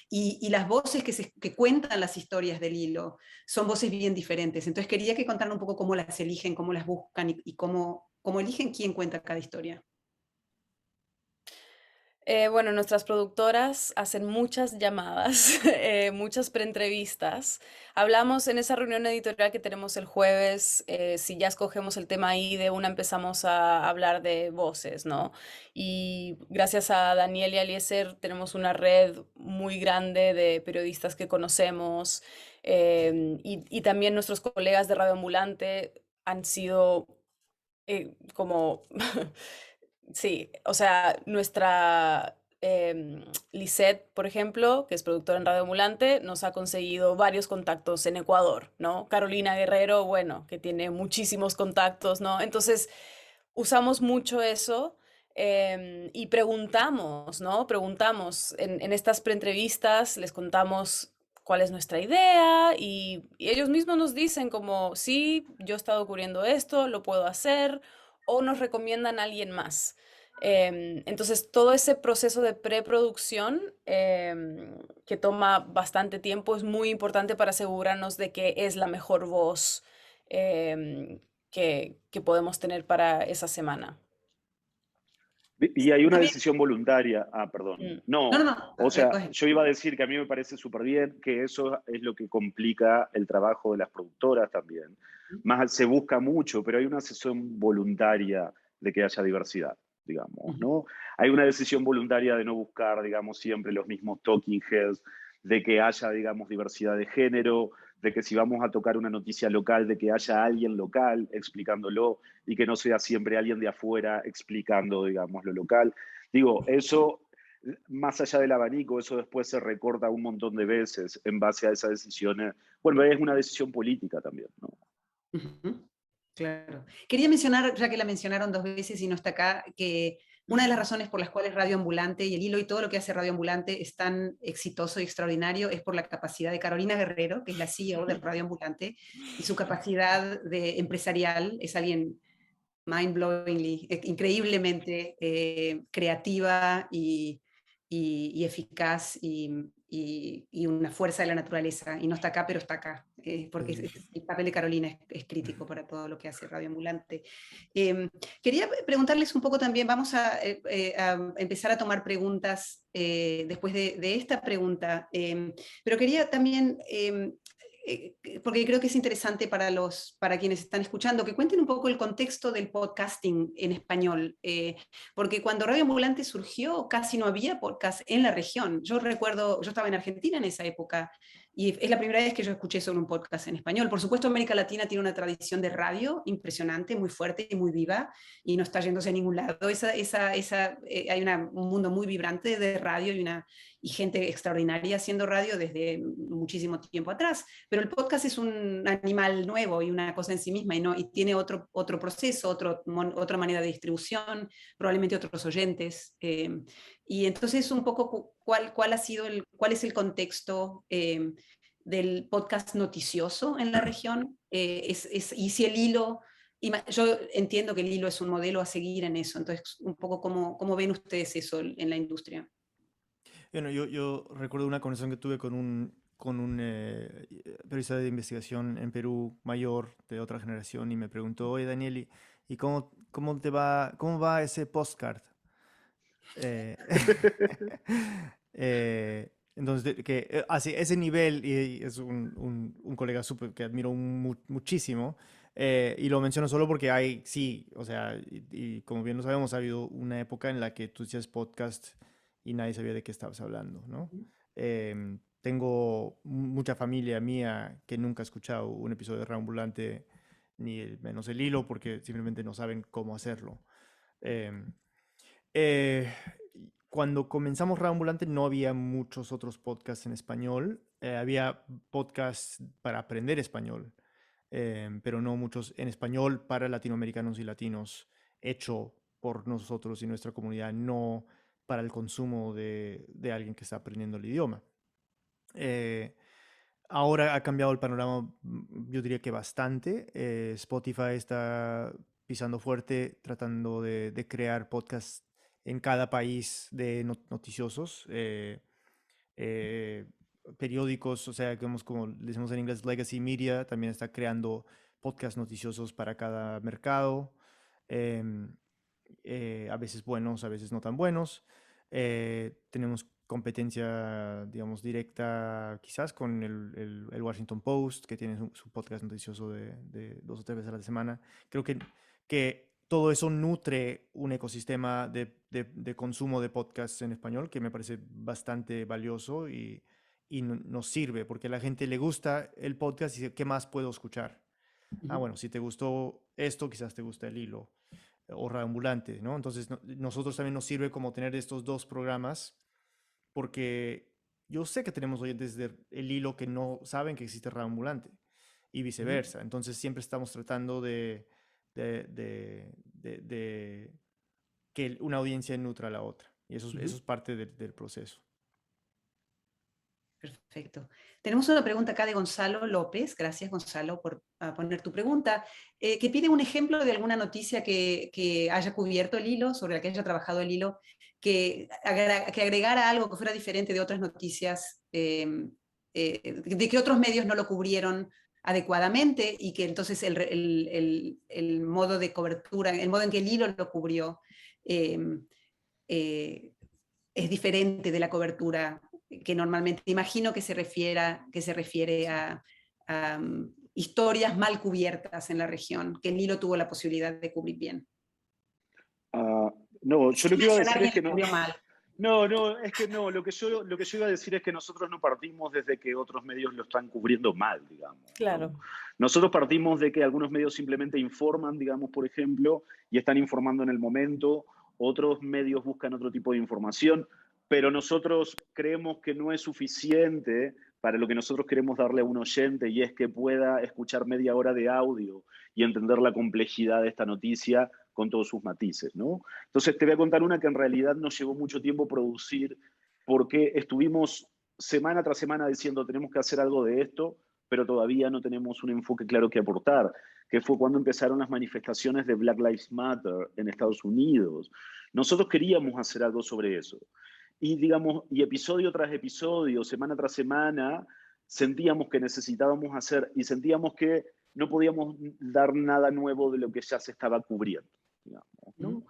Y las voces que cuentan las historias del hilo son voces bien diferentes. Entonces quería que contaran un poco cómo las eligen, cómo las buscan y cómo eligen quién cuenta cada historia. Bueno, nuestras productoras hacen muchas llamadas, muchas preentrevistas. Hablamos en esa reunión editorial que tenemos el jueves, si ya escogemos el tema ahí, de una empezamos a hablar de voces, ¿no? Y gracias a Daniel y Eliezer tenemos una red muy grande de periodistas que conocemos, y también nuestros colegas de Radio Ambulante han sido como... Sí, o sea, nuestra Lisette, por ejemplo, que es productora en Radio Ambulante, nos ha conseguido varios contactos en Ecuador, ¿no? Carolina Guerrero, bueno, que tiene muchísimos contactos, ¿no? Entonces, usamos mucho eso, y preguntamos, ¿no? Preguntamos en estas preentrevistas, les contamos cuál es nuestra idea y ellos mismos nos dicen como, sí, yo he estado cubriendo esto, lo puedo hacer, o nos recomiendan a alguien más. Entonces, todo ese proceso de preproducción, que toma bastante tiempo, es muy importante para asegurarnos de que es la mejor voz que podemos tener para esa semana. Y hay una También, decisión voluntaria. Perdón. Mm. no, No, o sea, coge. yo iba a decir que a mí me parece súper bien, que eso es lo que complica el trabajo de las productoras también. Más se busca mucho, pero hay una decisión voluntaria de que haya diversidad, digamos, ¿no? Hay una decisión voluntaria de no buscar, digamos, siempre los mismos talking heads, de que haya, digamos, diversidad de género, de que si vamos a tocar una noticia local, de que haya alguien local explicándolo y que no sea siempre alguien de afuera explicando, digamos, lo local. Digo, eso, más allá del abanico, eso después se recorta un montón de veces en base a esas decisiones. Bueno, es una decisión política también, ¿no? Claro. Quería mencionar, ya que la mencionaron 2 veces y no está acá, que una de las razones por las cuales Radio Ambulante y el hilo y todo lo que hace Radio Ambulante es tan exitoso y extraordinario es por la capacidad de Carolina Guerrero, que es la CEO de Radio Ambulante, y su capacidad empresarial. Es alguien mind-blowingly, increíblemente creativa y eficaz y una fuerza de la naturaleza. Y no está acá, pero está acá, porque el papel de Carolina es crítico para todo lo que hace Radio Ambulante. Quería preguntarles un poco también, vamos a empezar a tomar preguntas después de esta pregunta, pero quería también... porque creo que es interesante para quienes están escuchando, que cuenten un poco el contexto del podcasting en español, porque cuando Radio Ambulante surgió casi no había podcast en la región. Yo recuerdo, yo estaba en Argentina en esa época y es la primera vez que yo escuché sobre un podcast en español. Por supuesto, América Latina tiene una tradición de radio impresionante, muy fuerte y muy viva, y no está yéndose a ningún lado. Hay un mundo muy vibrante de radio y gente extraordinaria haciendo radio desde muchísimo tiempo atrás, pero el podcast es un animal nuevo y una cosa en sí misma, y tiene otro proceso, otra manera de distribución, probablemente otros oyentes, y entonces un poco cuál es el contexto del podcast noticioso en la región, y si el hilo... Yo entiendo que el hilo es un modelo a seguir en eso, entonces un poco cómo ven ustedes eso en la industria. Bueno, yo recuerdo una conversación que tuve con un periodista de investigación en Perú, mayor, de otra generación, y me preguntó, oye, Daniel, ¿y cómo va ese postcard? Eh, entonces, así, ese nivel, y es un colega súper que admiro muchísimo, y lo menciono solo porque sí, o sea, y como bien lo sabemos, ha habido una época en la que tú hacías podcast y nadie sabía de qué estabas hablando, ¿no? Tengo mucha familia mía que nunca ha escuchado un episodio de Rambulante, ni menos el hilo, porque simplemente no saben cómo hacerlo. Em, eh, Cuando comenzamos Radio Ambulante no había muchos otros podcasts en español. Había podcasts para aprender español, pero no muchos en español para latinoamericanos y latinos, hecho por nosotros y nuestra comunidad, no para el consumo de alguien que está aprendiendo el idioma. Eh, Ahora ha cambiado el panorama, yo diría que bastante. Spotify está pisando fuerte, tratando de crear podcasts en cada país de noticiosos, eh, periódicos, o sea, digamos, como decimos en inglés, Legacy Media, también está creando podcasts noticiosos para cada mercado, em, a veces buenos, a veces no tan buenos. Tenemos competencia, digamos, directa quizás con el Washington Post, que tiene su podcast noticioso de 2 o 3 veces a la semana. Creo que todo eso nutre un ecosistema de consumo de podcasts en español que me parece bastante valioso y nos sirve porque a la gente le gusta el podcast y dice, ¿qué más puedo escuchar? Ah, bueno, si te gustó esto, quizás te gusta el hilo o Radioambulante, ¿no? Entonces, nosotros también nos sirve como tener estos dos programas, porque yo sé que tenemos oyentes del hilo que no saben que existe Radioambulante y viceversa. Entonces, siempre estamos tratando de, de- de que una audiencia nutra a la otra. Y eso es parte del proceso. Perfecto. Tenemos una pregunta acá de Gonzalo López. Gracias, Gonzalo, por poner tu pregunta. Que pide un ejemplo de alguna noticia que haya cubierto el hilo, sobre la que haya trabajado el hilo, que agregara algo que fuera diferente de otras noticias, de que otros medios no lo cubrieron adecuadamente y que entonces el modo de cobertura, el modo en que el hilo lo cubrió, eh, eh, es diferente de la cobertura que normalmente imagino que se refiere a historias mal cubiertas en la región, que Nilo tuvo la posibilidad de cubrir bien. No, yo lo Sin que iba a mencionar decir es quién que no. cubrió mal. No, es que no, lo que yo iba a decir es que nosotros no partimos desde que otros medios lo están cubriendo mal, digamos, ¿no? Claro. Nosotros partimos de que algunos medios simplemente informan, digamos, por ejemplo, y están informando en el momento, otros medios buscan otro tipo de información, pero nosotros creemos que no es suficiente para lo que nosotros queremos darle a un oyente, y es que pueda escuchar media hora de audio y entender la complejidad de esta noticia con todos sus matices, ¿no? Entonces te voy a contar una que en realidad nos llevó mucho tiempo producir, porque estuvimos semana tras semana diciendo tenemos que hacer algo de esto, pero todavía no tenemos un enfoque claro que aportar, que fue cuando empezaron las manifestaciones de Black Lives Matter en Estados Unidos. Nosotros queríamos hacer algo sobre eso. Y digamos, y episodio tras episodio, semana tras semana, sentíamos que necesitábamos hacer y sentíamos que no podíamos dar nada nuevo de lo que ya se estaba cubriendo, digamos, ¿no?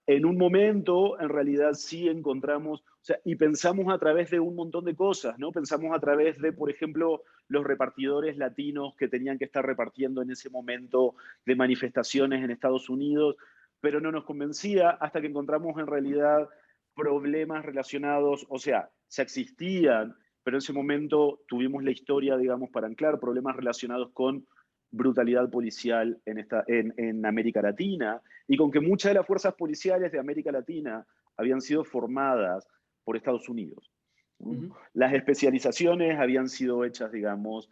En un momento, en realidad, sí encontramos, o sea, y pensamos a través de un montón de cosas, ¿no? Pensamos a través de, por ejemplo, los repartidores latinos que tenían que estar repartiendo en ese momento de manifestaciones en Estados Unidos, pero no nos convencía hasta que encontramos en realidad problemas relacionados, o sea, ya existían, pero en ese momento tuvimos la historia, digamos, para anclar problemas relacionados con brutalidad policial en América Latina, y con que muchas de las fuerzas policiales de América Latina habían sido formadas por Estados Unidos. Las especializaciones habían sido hechas, digamos.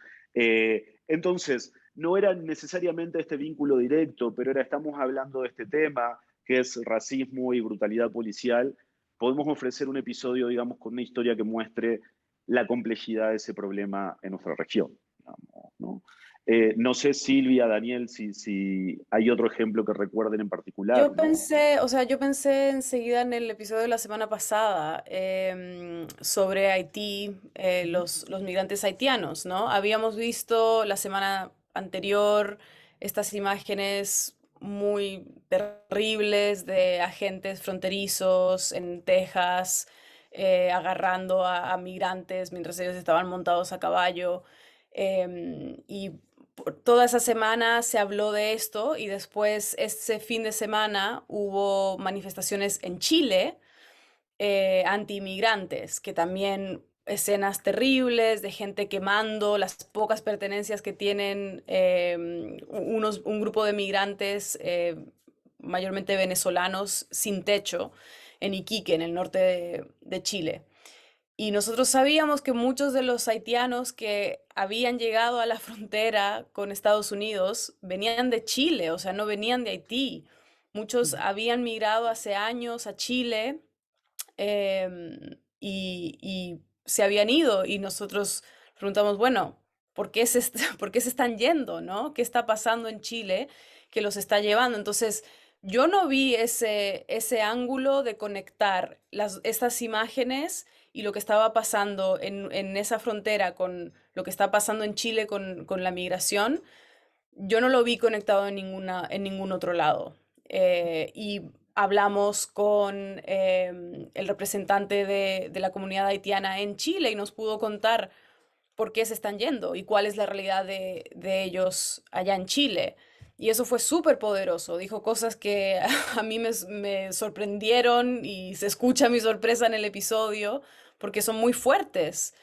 Entonces, no era necesariamente este vínculo directo, pero estamos hablando de este tema, que es racismo y brutalidad policial. Podemos ofrecer un episodio, digamos, con una historia que muestre la complejidad de ese problema en nuestra región, digamos, ¿no? No sé, Silvia, Daniel, si hay otro ejemplo que recuerden en particular, Yo ¿no? pensé, o sea, yo pensé enseguida en el episodio de la semana pasada sobre Haití, los migrantes haitianos, ¿no? Habíamos visto la semana anterior estas imágenes muy terribles de agentes fronterizos en Texas agarrando a migrantes mientras ellos estaban montados a caballo. Y toda esa semana se habló de esto y después ese fin de semana hubo manifestaciones en Chile anti-inmigrantes, que también escenas terribles de gente quemando las pocas pertenencias que tienen un grupo de migrantes, mayormente venezolanos, sin techo, en Iquique, en el norte de Chile. Y nosotros sabíamos que muchos de los haitianos que habían llegado a la frontera con Estados Unidos venían de Chile, o sea, no venían de Haití. Muchos habían migrado hace años a Chile y se habían ido y nosotros preguntamos, bueno, ¿por qué se están yendo, no? ¿Qué está pasando en Chile que los está llevando? Entonces, yo no vi ese ángulo de conectar estas imágenes y lo que estaba pasando en esa frontera con lo que está pasando en Chile con la migración. Yo no lo vi conectado en ningún otro lado. Y hablamos con el representante de la comunidad haitiana en Chile y nos pudo contar por qué se están yendo y cuál es la realidad de ellos allá en Chile. Y eso fue súper poderoso. Dijo cosas que a mí me sorprendieron y se escucha mi sorpresa en el episodio porque son muy fuertes.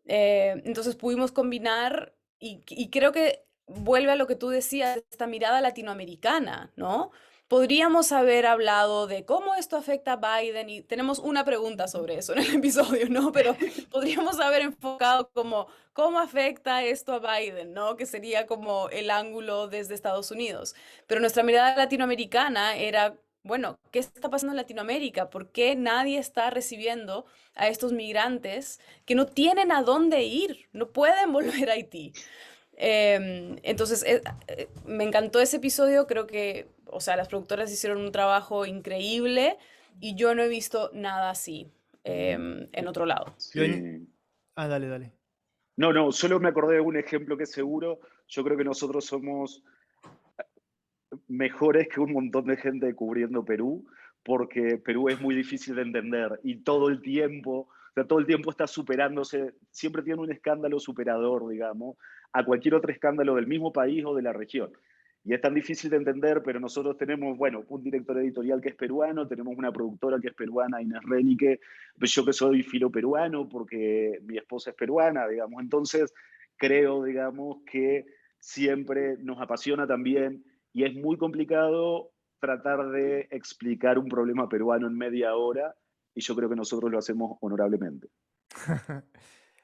Entonces pudimos combinar y creo que vuelve a lo que tú decías, esta mirada latinoamericana, ¿no? Podríamos haber hablado de cómo esto afecta a Biden y tenemos una pregunta sobre eso en el episodio, ¿no? Pero podríamos haber enfocado como cómo afecta esto a Biden, ¿no? Que sería como el ángulo desde Estados Unidos. Pero nuestra mirada latinoamericana era, bueno, ¿qué está pasando en Latinoamérica? ¿Por qué nadie está recibiendo a estos migrantes que no tienen a dónde ir? No pueden volver a Haití. Entonces, me encantó ese episodio, creo que, o sea, las productoras hicieron un trabajo increíble y yo no he visto nada así en otro lado. Sí. Dale, dale. No, solo me acordé de un ejemplo que seguro, yo creo que nosotros somos mejores que un montón de gente cubriendo Perú, porque Perú es muy difícil de entender y todo el tiempo está superándose, siempre tiene un escándalo superador, digamos, a cualquier otro escándalo del mismo país o de la región. Y es tan difícil de entender, pero nosotros tenemos, bueno, un director editorial que es peruano, tenemos una productora que es peruana, Inés Renique, pues yo que soy filo peruano porque mi esposa es peruana, digamos. Entonces, creo, digamos, que siempre nos apasiona también y es muy complicado tratar de explicar un problema peruano en media hora y yo creo que nosotros lo hacemos honorablemente.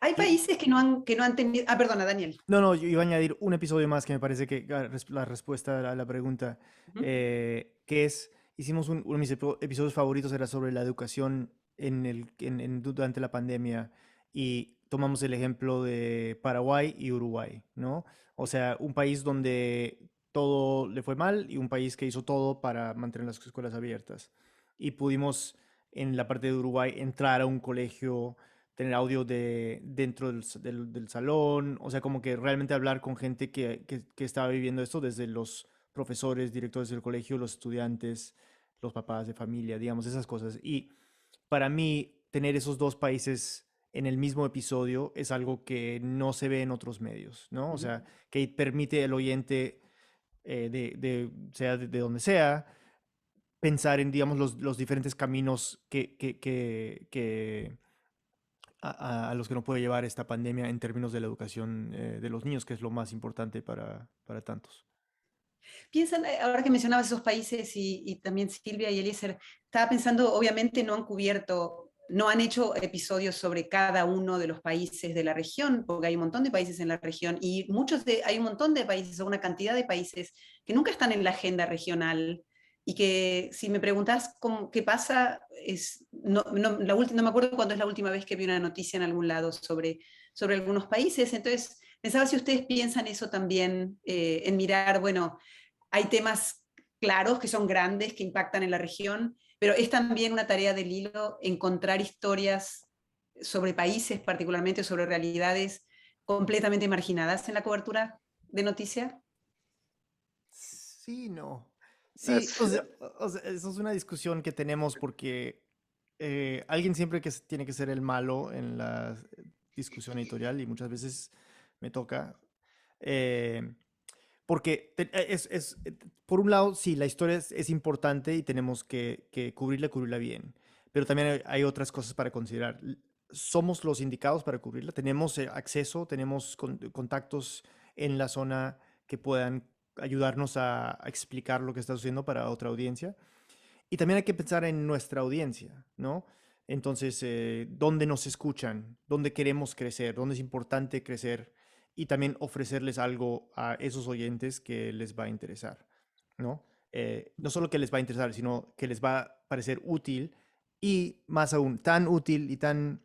Hay países que no han tenido... Ah, perdona, Daniel. No, yo iba a añadir un episodio más que me parece que la respuesta a la pregunta, que es, hicimos uno de mis episodios favoritos era sobre la educación durante la pandemia y tomamos el ejemplo de Paraguay y Uruguay, ¿no? O sea, un país donde todo le fue mal y un país que hizo todo para mantener las escuelas abiertas. Y pudimos, en la parte de Uruguay, entrar a un colegio, tener audio dentro del salón, o sea, como que realmente hablar con gente que estaba viviendo esto, desde los profesores, directores del colegio, los estudiantes, los papás de familia, digamos, esas cosas. Y para mí, tener esos dos países en el mismo episodio es algo que no se ve en otros medios, ¿no? O sea, que permite al oyente, sea de donde sea, pensar en, digamos, los diferentes caminos a los que no puede llevar esta pandemia en términos de la educación de los niños, que es lo más importante para tantos. Piensan, ahora que mencionabas esos países y también Silvia y Eliezer, estaba pensando, obviamente no han hecho episodios sobre cada uno de los países de la región, porque hay un montón de países en la región y hay un montón de países o una cantidad de países que nunca están en la agenda regional y que si me preguntas qué pasa, no me acuerdo cuándo es la última vez que vi una noticia en algún lado sobre algunos países, entonces Pensaba si ustedes piensan eso también, en mirar, bueno, hay temas claros que son grandes, que impactan en la región, pero es también una tarea del hilo encontrar historias sobre países, particularmente sobre realidades completamente marginadas en la cobertura de noticias. Sí, no. Sí, eso es una discusión que tenemos porque alguien siempre tiene que ser el malo en la discusión editorial y muchas veces me toca. eh, Porque por un lado, sí, la historia es importante y tenemos que cubrirla bien, pero también hay otras cosas para considerar. Somos los indicados para cubrirla, tenemos acceso, tenemos contactos en la zona que puedan ayudarnos a explicar lo que está sucediendo para otra audiencia. Y también hay que pensar en nuestra audiencia, ¿no? Entonces, ¿dónde nos escuchan? ¿Dónde queremos crecer? ¿Dónde es importante crecer? Y también ofrecerles algo a esos oyentes que les va a interesar, ¿no? No solo que les va a interesar, sino que les va a parecer útil y más aún, tan útil y tan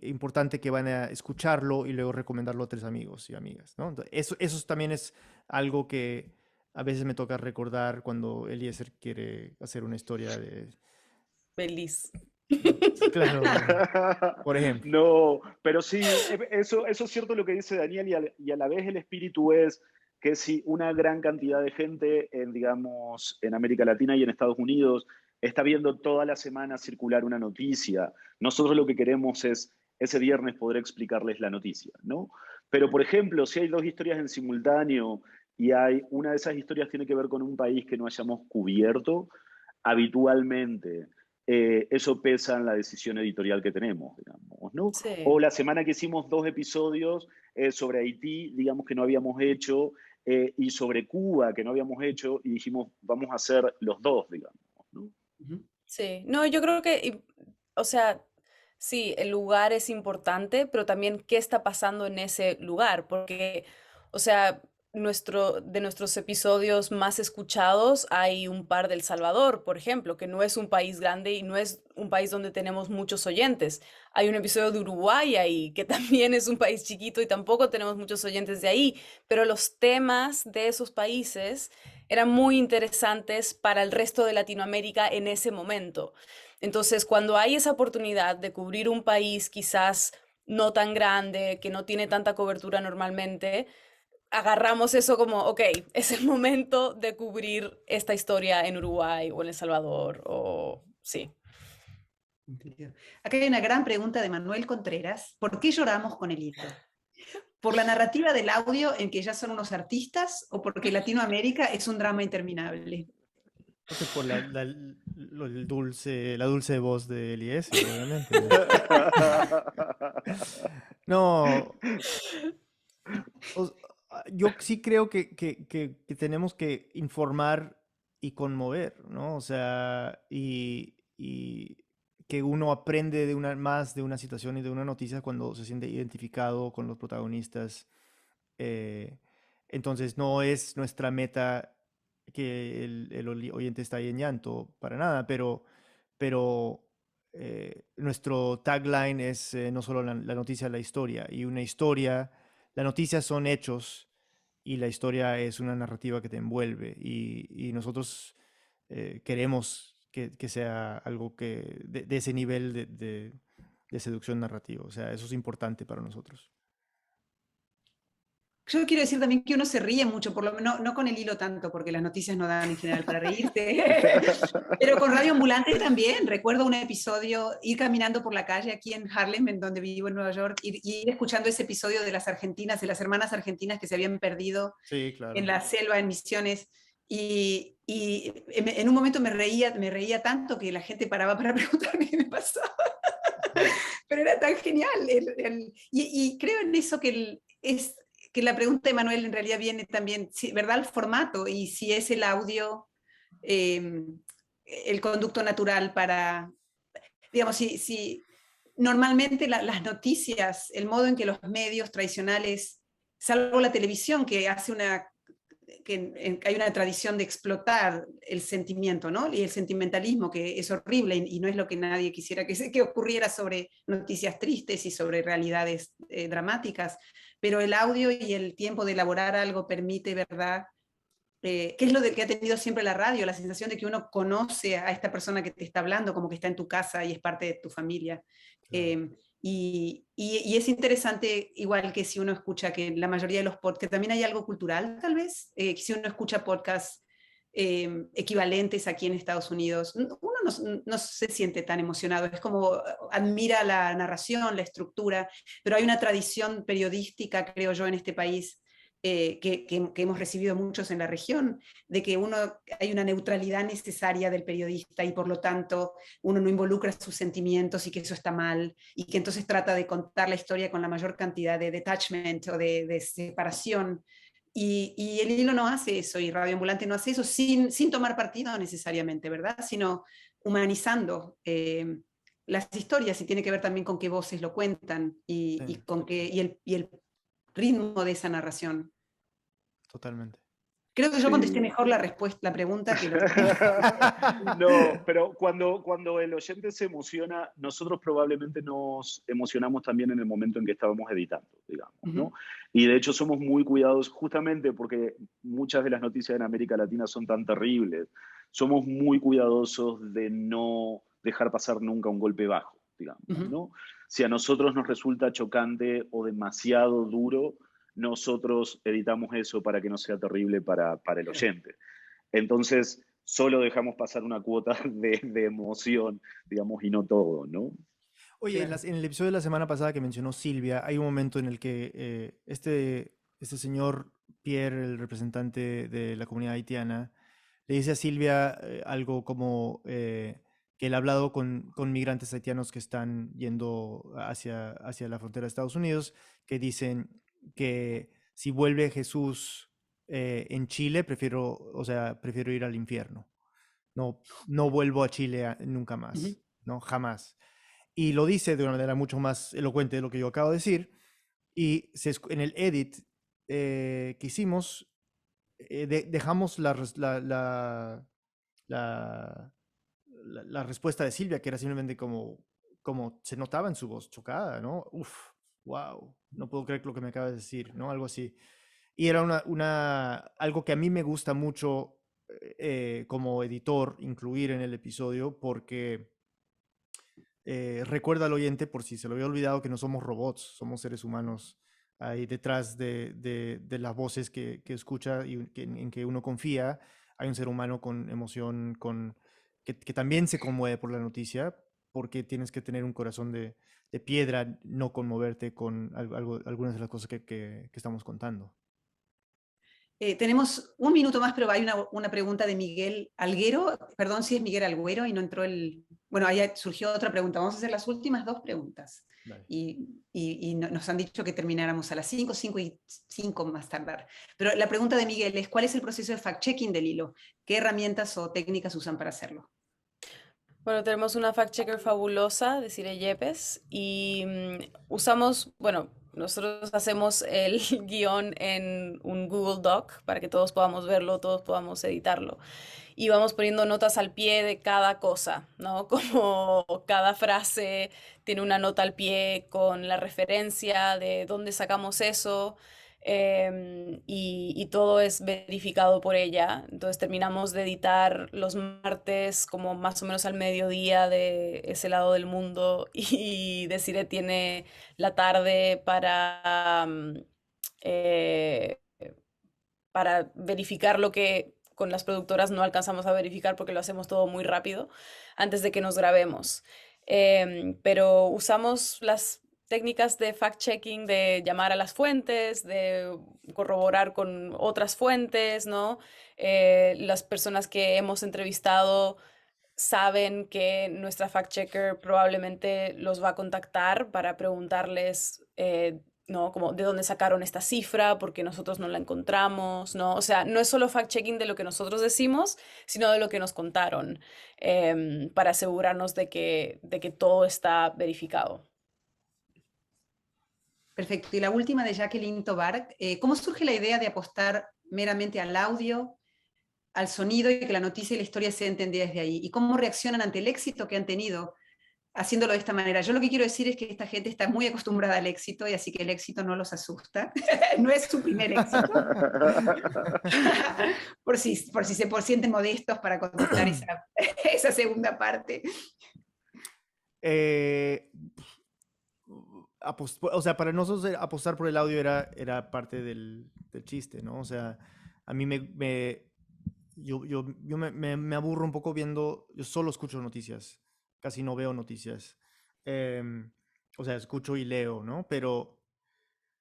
importante que van a escucharlo y luego recomendarlo a otros amigos y amigas, ¿no? Entonces, eso también es algo que a veces me toca recordar cuando Eliezer quiere hacer una historia de... Feliz. Claro, por ejemplo. No, pero sí, eso es cierto lo que dice Daniel, y a la vez el espíritu es que si una gran cantidad de gente, digamos, en América Latina y en Estados Unidos está viendo toda la semana circular una noticia, nosotros lo que queremos es ese viernes poder explicarles la noticia, ¿no? Pero, por ejemplo, si hay dos historias en simultáneo y una de esas historias tiene que ver con un país que no hayamos cubierto, habitualmente eso pesa en la decisión editorial que tenemos, digamos, ¿no? Sí. O la semana que hicimos 2 episodios sobre Haití, digamos que no habíamos hecho, y sobre Cuba, que no habíamos hecho, y dijimos, vamos a hacer los dos, digamos, ¿no? Sí, no, yo creo que, o sea, sí, el lugar es importante, pero también qué está pasando en ese lugar, porque, o sea, de nuestros episodios más escuchados hay un par de El Salvador, por ejemplo, que no es un país grande y no es un país donde tenemos muchos oyentes. Hay un episodio de Uruguay ahí, que también es un país chiquito y tampoco tenemos muchos oyentes de ahí, pero los temas de esos países eran muy interesantes para el resto de Latinoamérica en ese momento. Entonces, cuando hay esa oportunidad de cubrir un país quizás no tan grande, que no tiene tanta cobertura normalmente, agarramos eso como, ok, es el momento de cubrir esta historia en Uruguay o en El Salvador, o sí. Acá hay una gran pregunta de Manuel Contreras. ¿Por qué lloramos con el hilo? ¿Por la narrativa del audio en que ya son unos artistas o porque Latinoamérica es un drama interminable? Creo que por la dulce voz de Eliezer, obviamente. No, yo sí creo que tenemos que informar y conmover, ¿no? O sea, y que uno aprende más de una situación y de una noticia cuando se siente identificado con los protagonistas. eh, entonces, no es nuestra meta que el oyente está ahí en llanto, para nada, pero nuestro tagline es no solo la noticia, la historia. Y una historia, la noticia son hechos y la historia es una narrativa que te envuelve. Y nosotros queremos que sea algo de ese nivel de seducción narrativa. O sea, eso es importante para nosotros. Yo quiero decir también que uno se ríe mucho, por lo menos no con el hilo tanto, porque las noticias no dan en general para reírse, pero con Radio Ambulante también. Recuerdo un episodio, ir caminando por la calle aquí en Harlem, en donde vivo en Nueva York, y ir escuchando ese episodio de las argentinas, de las hermanas argentinas que se habían perdido Sí, claro. en la selva, en Misiones. Y en un momento me reía tanto que la gente paraba para preguntarme qué me pasaba. Pero era tan genial. Y creo en eso que que la pregunta de Manuel en realidad viene también, ¿verdad? El formato y si es el audio el conducto natural para, digamos, si normalmente las noticias, el modo en que los medios tradicionales, salvo la televisión que hace que hay una tradición de explotar el sentimiento, ¿no? Y el sentimentalismo, que es horrible y no es lo que nadie quisiera que ocurriera sobre noticias tristes y sobre realidades dramáticas, pero el audio y el tiempo de elaborar algo permite, ¿verdad? ¿Qué es lo que ha tenido siempre la radio? La sensación de que uno conoce a esta persona que te está hablando, como que está en tu casa y es parte de tu familia. Claro. Y es interesante, igual que si uno escucha que la mayoría de los podcasts, también hay algo cultural tal vez, si uno escucha podcasts equivalentes aquí en Estados Unidos, uno no se siente tan emocionado, es como admira la narración, la estructura, pero hay una tradición periodística, creo yo, en este país, que hemos recibido muchos en la región, de que hay una neutralidad necesaria del periodista y por lo tanto uno no involucra sus sentimientos y que eso está mal, y que entonces trata de contar la historia con la mayor cantidad de detachment o de separación. Y el hilo no hace eso, y Radio Ambulante no hace eso sin tomar partido necesariamente, ¿verdad? Sino humanizando las historias, y tiene que ver también con qué voces lo cuentan y con el ritmo de esa narración. Totalmente. Creo que yo contesté Sí. mejor la pregunta que lo No, pero cuando el oyente se emociona, nosotros probablemente nos emocionamos también en el momento en que estábamos editando, digamos, ¿no? Y de hecho somos muy cuidadosos, justamente porque muchas de las noticias en América Latina son tan terribles, somos muy cuidadosos de no dejar pasar nunca un golpe bajo, digamos, ¿no? Si a nosotros nos resulta chocante o demasiado duro, nosotros editamos eso para que no sea terrible para el oyente. Entonces, solo dejamos pasar una cuota de emoción, digamos, y no todo, ¿no? Oye, Claro. en el episodio de la semana pasada que mencionó Silvia, hay un momento en el que este señor Pierre, el representante de la comunidad haitiana, le dice a Silvia algo como que él ha hablado con migrantes haitianos que están yendo hacia la frontera de Estados Unidos, que dicen que si vuelve Jesús en Chile, prefiero ir al infierno. No vuelvo a Chile nunca más, ¿no? Jamás. Y lo dice de una manera mucho más elocuente de lo que yo acabo de decir. Y en el edit que hicimos, dejamos la respuesta de Silvia, que era simplemente como se notaba en su voz, chocada, ¿no? Uf, wow, no puedo creer lo que me acabas de decir, ¿no? Algo así. Y era algo que a mí me gusta mucho como editor incluir en el episodio, porque recuerda al oyente, por si se lo había olvidado, que no somos robots, somos seres humanos ahí detrás de las voces que escucha y en que uno confía. Hay un ser humano con emoción, que también se conmueve por la noticia, porque tienes que tener un corazón de piedra, no conmoverte con algunas de las cosas que estamos contando. Tenemos un minuto más, pero hay una pregunta de Miguel Alguero. Perdón si es Miguel Alguero y no entró el... Bueno, ahí surgió otra pregunta. Vamos a hacer las últimas dos preguntas. Vale. Y nos han dicho que termináramos a las 5, 5 y 5 más tardar. Pero la pregunta de Miguel es, ¿cuál es el proceso de fact-checking del hilo? ¿Qué herramientas o técnicas usan para hacerlo? Bueno, tenemos una fact-checker fabulosa de Cire Yepes y usamos, bueno, nosotros hacemos el guión en un Google Doc para que todos podamos verlo, todos podamos editarlo. Y vamos poniendo notas al pie de cada cosa, ¿no? Como cada frase tiene una nota al pie con la referencia de dónde sacamos eso. Y todo es verificado por ella. Entonces terminamos de editar los martes como más o menos al mediodía de ese lado del mundo y Desiree tiene la tarde para verificar lo que con las productoras no alcanzamos a verificar porque lo hacemos todo muy rápido antes de que nos grabemos. Pero usamos las técnicas de fact-checking, de llamar a las fuentes, de corroborar con otras fuentes, ¿no? Las personas que hemos entrevistado saben que nuestra fact-checker probablemente los va a contactar para preguntarles, ¿no? Como de dónde sacaron esta cifra, porque nosotros no la encontramos, ¿no? O sea, no es solo fact-checking de lo que nosotros decimos, sino de lo que nos contaron, para asegurarnos de que todo está verificado. Perfecto. Y la última de Jacqueline Tobar. ¿Cómo surge la idea de apostar meramente al audio, al sonido y que la noticia y la historia sea entendida desde ahí? ¿Y cómo reaccionan ante el éxito que han tenido haciéndolo de esta manera. Yo lo que quiero decir es que esta gente está muy acostumbrada al éxito y así que el éxito no los asusta. No es su primer éxito. por si se sienten modestos para contestar esa segunda parte. O sea, para nosotros apostar por el audio era parte del chiste, ¿no? O sea, a mí me aburro un poco viendo, yo solo escucho noticias, casi no veo noticias. O sea, escucho y leo, ¿no? Pero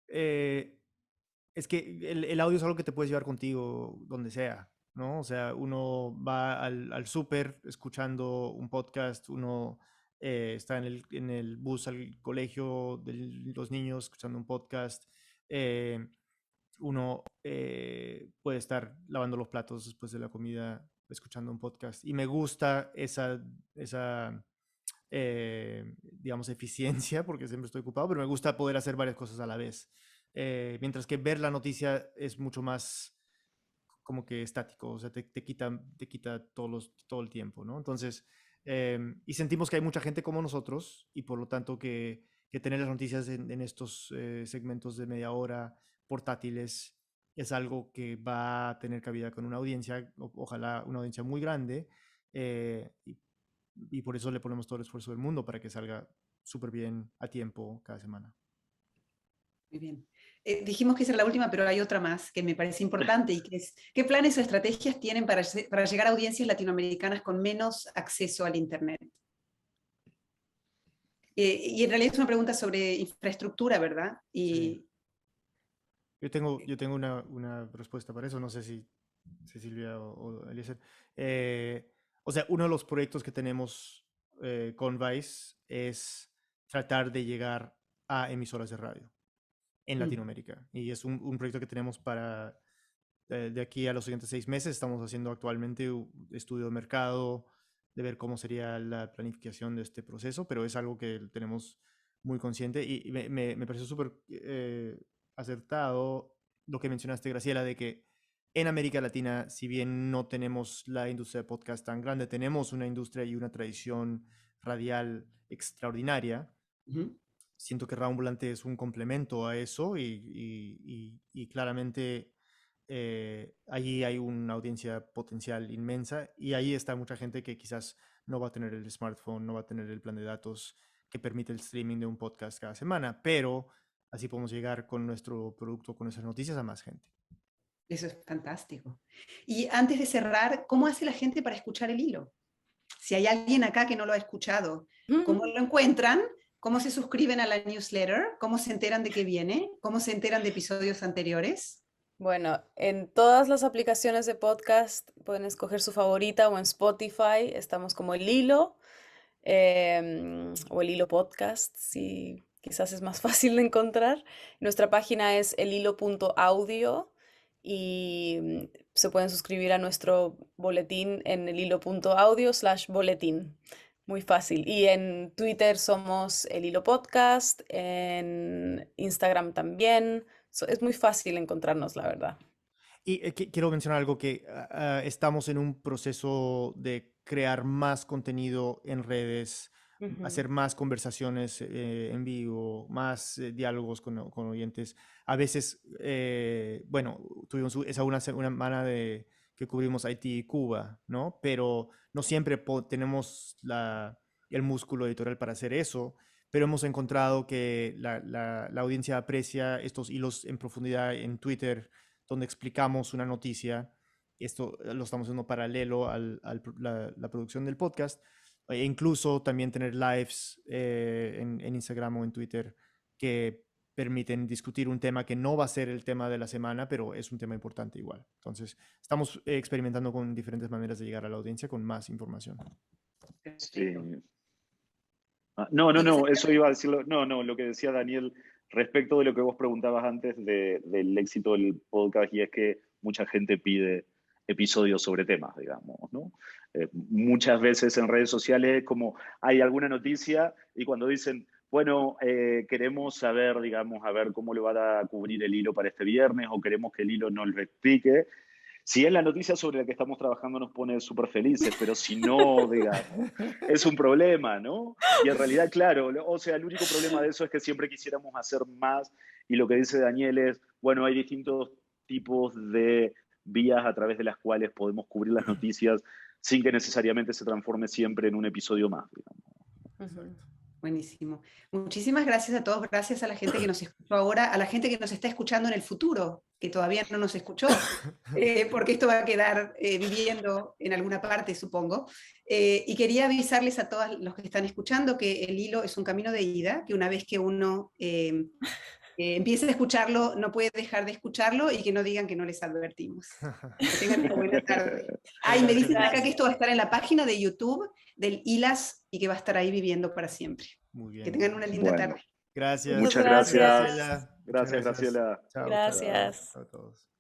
es que el audio es algo que te puedes llevar contigo donde sea, ¿no? O sea, uno va al súper escuchando un podcast, uno está en el bus al colegio de los niños escuchando un podcast, uno puede estar lavando los platos después de la comida escuchando un podcast. Y me gusta esa digamos, eficiencia, porque siempre estoy ocupado, pero me gusta poder hacer varias cosas a la vez. Mientras que ver la noticia es mucho más como que estático, o sea, te quita todo el tiempo, ¿no? Entonces, y sentimos que hay mucha gente como nosotros y por lo tanto que tener las noticias en estos segmentos de media hora portátiles es algo que va a tener cabida con una audiencia, ojalá una audiencia muy grande, y por eso le ponemos todo el esfuerzo del mundo para que salga súper bien a tiempo cada semana. Muy bien. Dijimos que esa era la última, pero hay otra más que me parece importante y que es, ¿qué planes o estrategias tienen para llegar a audiencias latinoamericanas con menos acceso al Internet? Y en realidad es una pregunta sobre infraestructura, ¿verdad? Sí. Yo tengo una respuesta para eso, no sé si Silvia o Eliezer. O sea, uno de los proyectos que tenemos con Vice es tratar de llegar a emisoras de radio en Latinoamérica. Y es un proyecto que tenemos para de aquí a los siguientes 6 meses. Estamos haciendo actualmente un estudio de mercado, de ver cómo sería la planificación de este proceso, pero es algo que tenemos muy consciente y me pareció súper acertado lo que mencionaste, Graciela, de que en América Latina, si bien no tenemos la industria de podcast tan grande, tenemos una industria y una tradición radial extraordinaria. Siento que Raambulante es un complemento a eso y claramente allí hay una audiencia potencial inmensa y ahí está mucha gente que quizás no va a tener el smartphone, no va a tener el plan de datos que permite el streaming de un podcast cada semana, pero así podemos llegar con nuestro producto, con nuestras noticias a más gente. Eso es fantástico. Y antes de cerrar, ¿cómo hace la gente para escuchar el hilo? Si hay alguien acá que no lo ha escuchado, ¿cómo lo encuentran? ¿Cómo se suscriben a la newsletter? ¿Cómo se enteran de que viene? ¿Cómo se enteran de episodios anteriores? Bueno, en todas las aplicaciones de podcast pueden escoger su favorita o en Spotify estamos como El Hilo o El Hilo Podcast, si quizás es más fácil de encontrar. Nuestra página es elhilo.audio y se pueden suscribir a nuestro boletín en elhilo.audio/boletín. Muy fácil. Y en Twitter somos El Hilo Podcast, en Instagram también. Es muy fácil encontrarnos, la verdad. Y quiero mencionar algo que estamos en un proceso de crear más contenido en redes, hacer más conversaciones en vivo, más diálogos con oyentes. A veces, bueno, tuvimos esa una semana que cubrimos Haití y Cuba, ¿no? Pero no siempre tenemos el músculo editorial para hacer eso, pero hemos encontrado que la audiencia aprecia estos hilos en profundidad en Twitter, donde explicamos una noticia. Esto lo estamos haciendo paralelo a la producción del podcast. E incluso también tener lives en Instagram o en Twitter que permiten discutir un tema que no va a ser el tema de la semana, pero es un tema importante igual. Entonces, estamos experimentando con diferentes maneras de llegar a la audiencia con más información. Sí. No, eso iba a decirlo. No, lo que decía Daniel respecto de lo que vos preguntabas antes del éxito del podcast, y es que mucha gente pide episodios sobre temas, digamos, ¿no? Muchas veces en redes sociales como hay alguna noticia y cuando dicen, bueno, queremos saber, digamos, a ver cómo le va a cubrir el hilo para este viernes o queremos que el hilo nos lo explique, Si es la noticia sobre la que estamos trabajando nos pone súper felices, pero si no, digamos, es un problema, ¿no? Y en realidad, claro, o sea, el único problema de eso es que siempre quisiéramos hacer más, y lo que dice Daniel es, bueno, hay distintos tipos de vías a través de las cuales podemos cubrir las noticias sin que necesariamente se transforme siempre en un episodio más, digamos. Buenísimo. Muchísimas gracias a todos, gracias a la gente que nos escuchó ahora, a la gente que nos está escuchando en el futuro, que todavía no nos escuchó, porque esto va a quedar viviendo en alguna parte, supongo. Y quería avisarles a todos los que están escuchando que el hilo es un camino de ida, que una vez que uno empiece a escucharlo, no puede dejar de escucharlo, y que no digan que no les advertimos. Que tengan una buena tarde. Y me dicen acá que esto va a estar en la página de YouTube del ILAS y que va a estar ahí viviendo para siempre. Muy bien. Que tengan una linda tarde. Gracias. Muchas gracias. Graciela. Gracias, Graciela. Chao. Gracias. Chao a todos.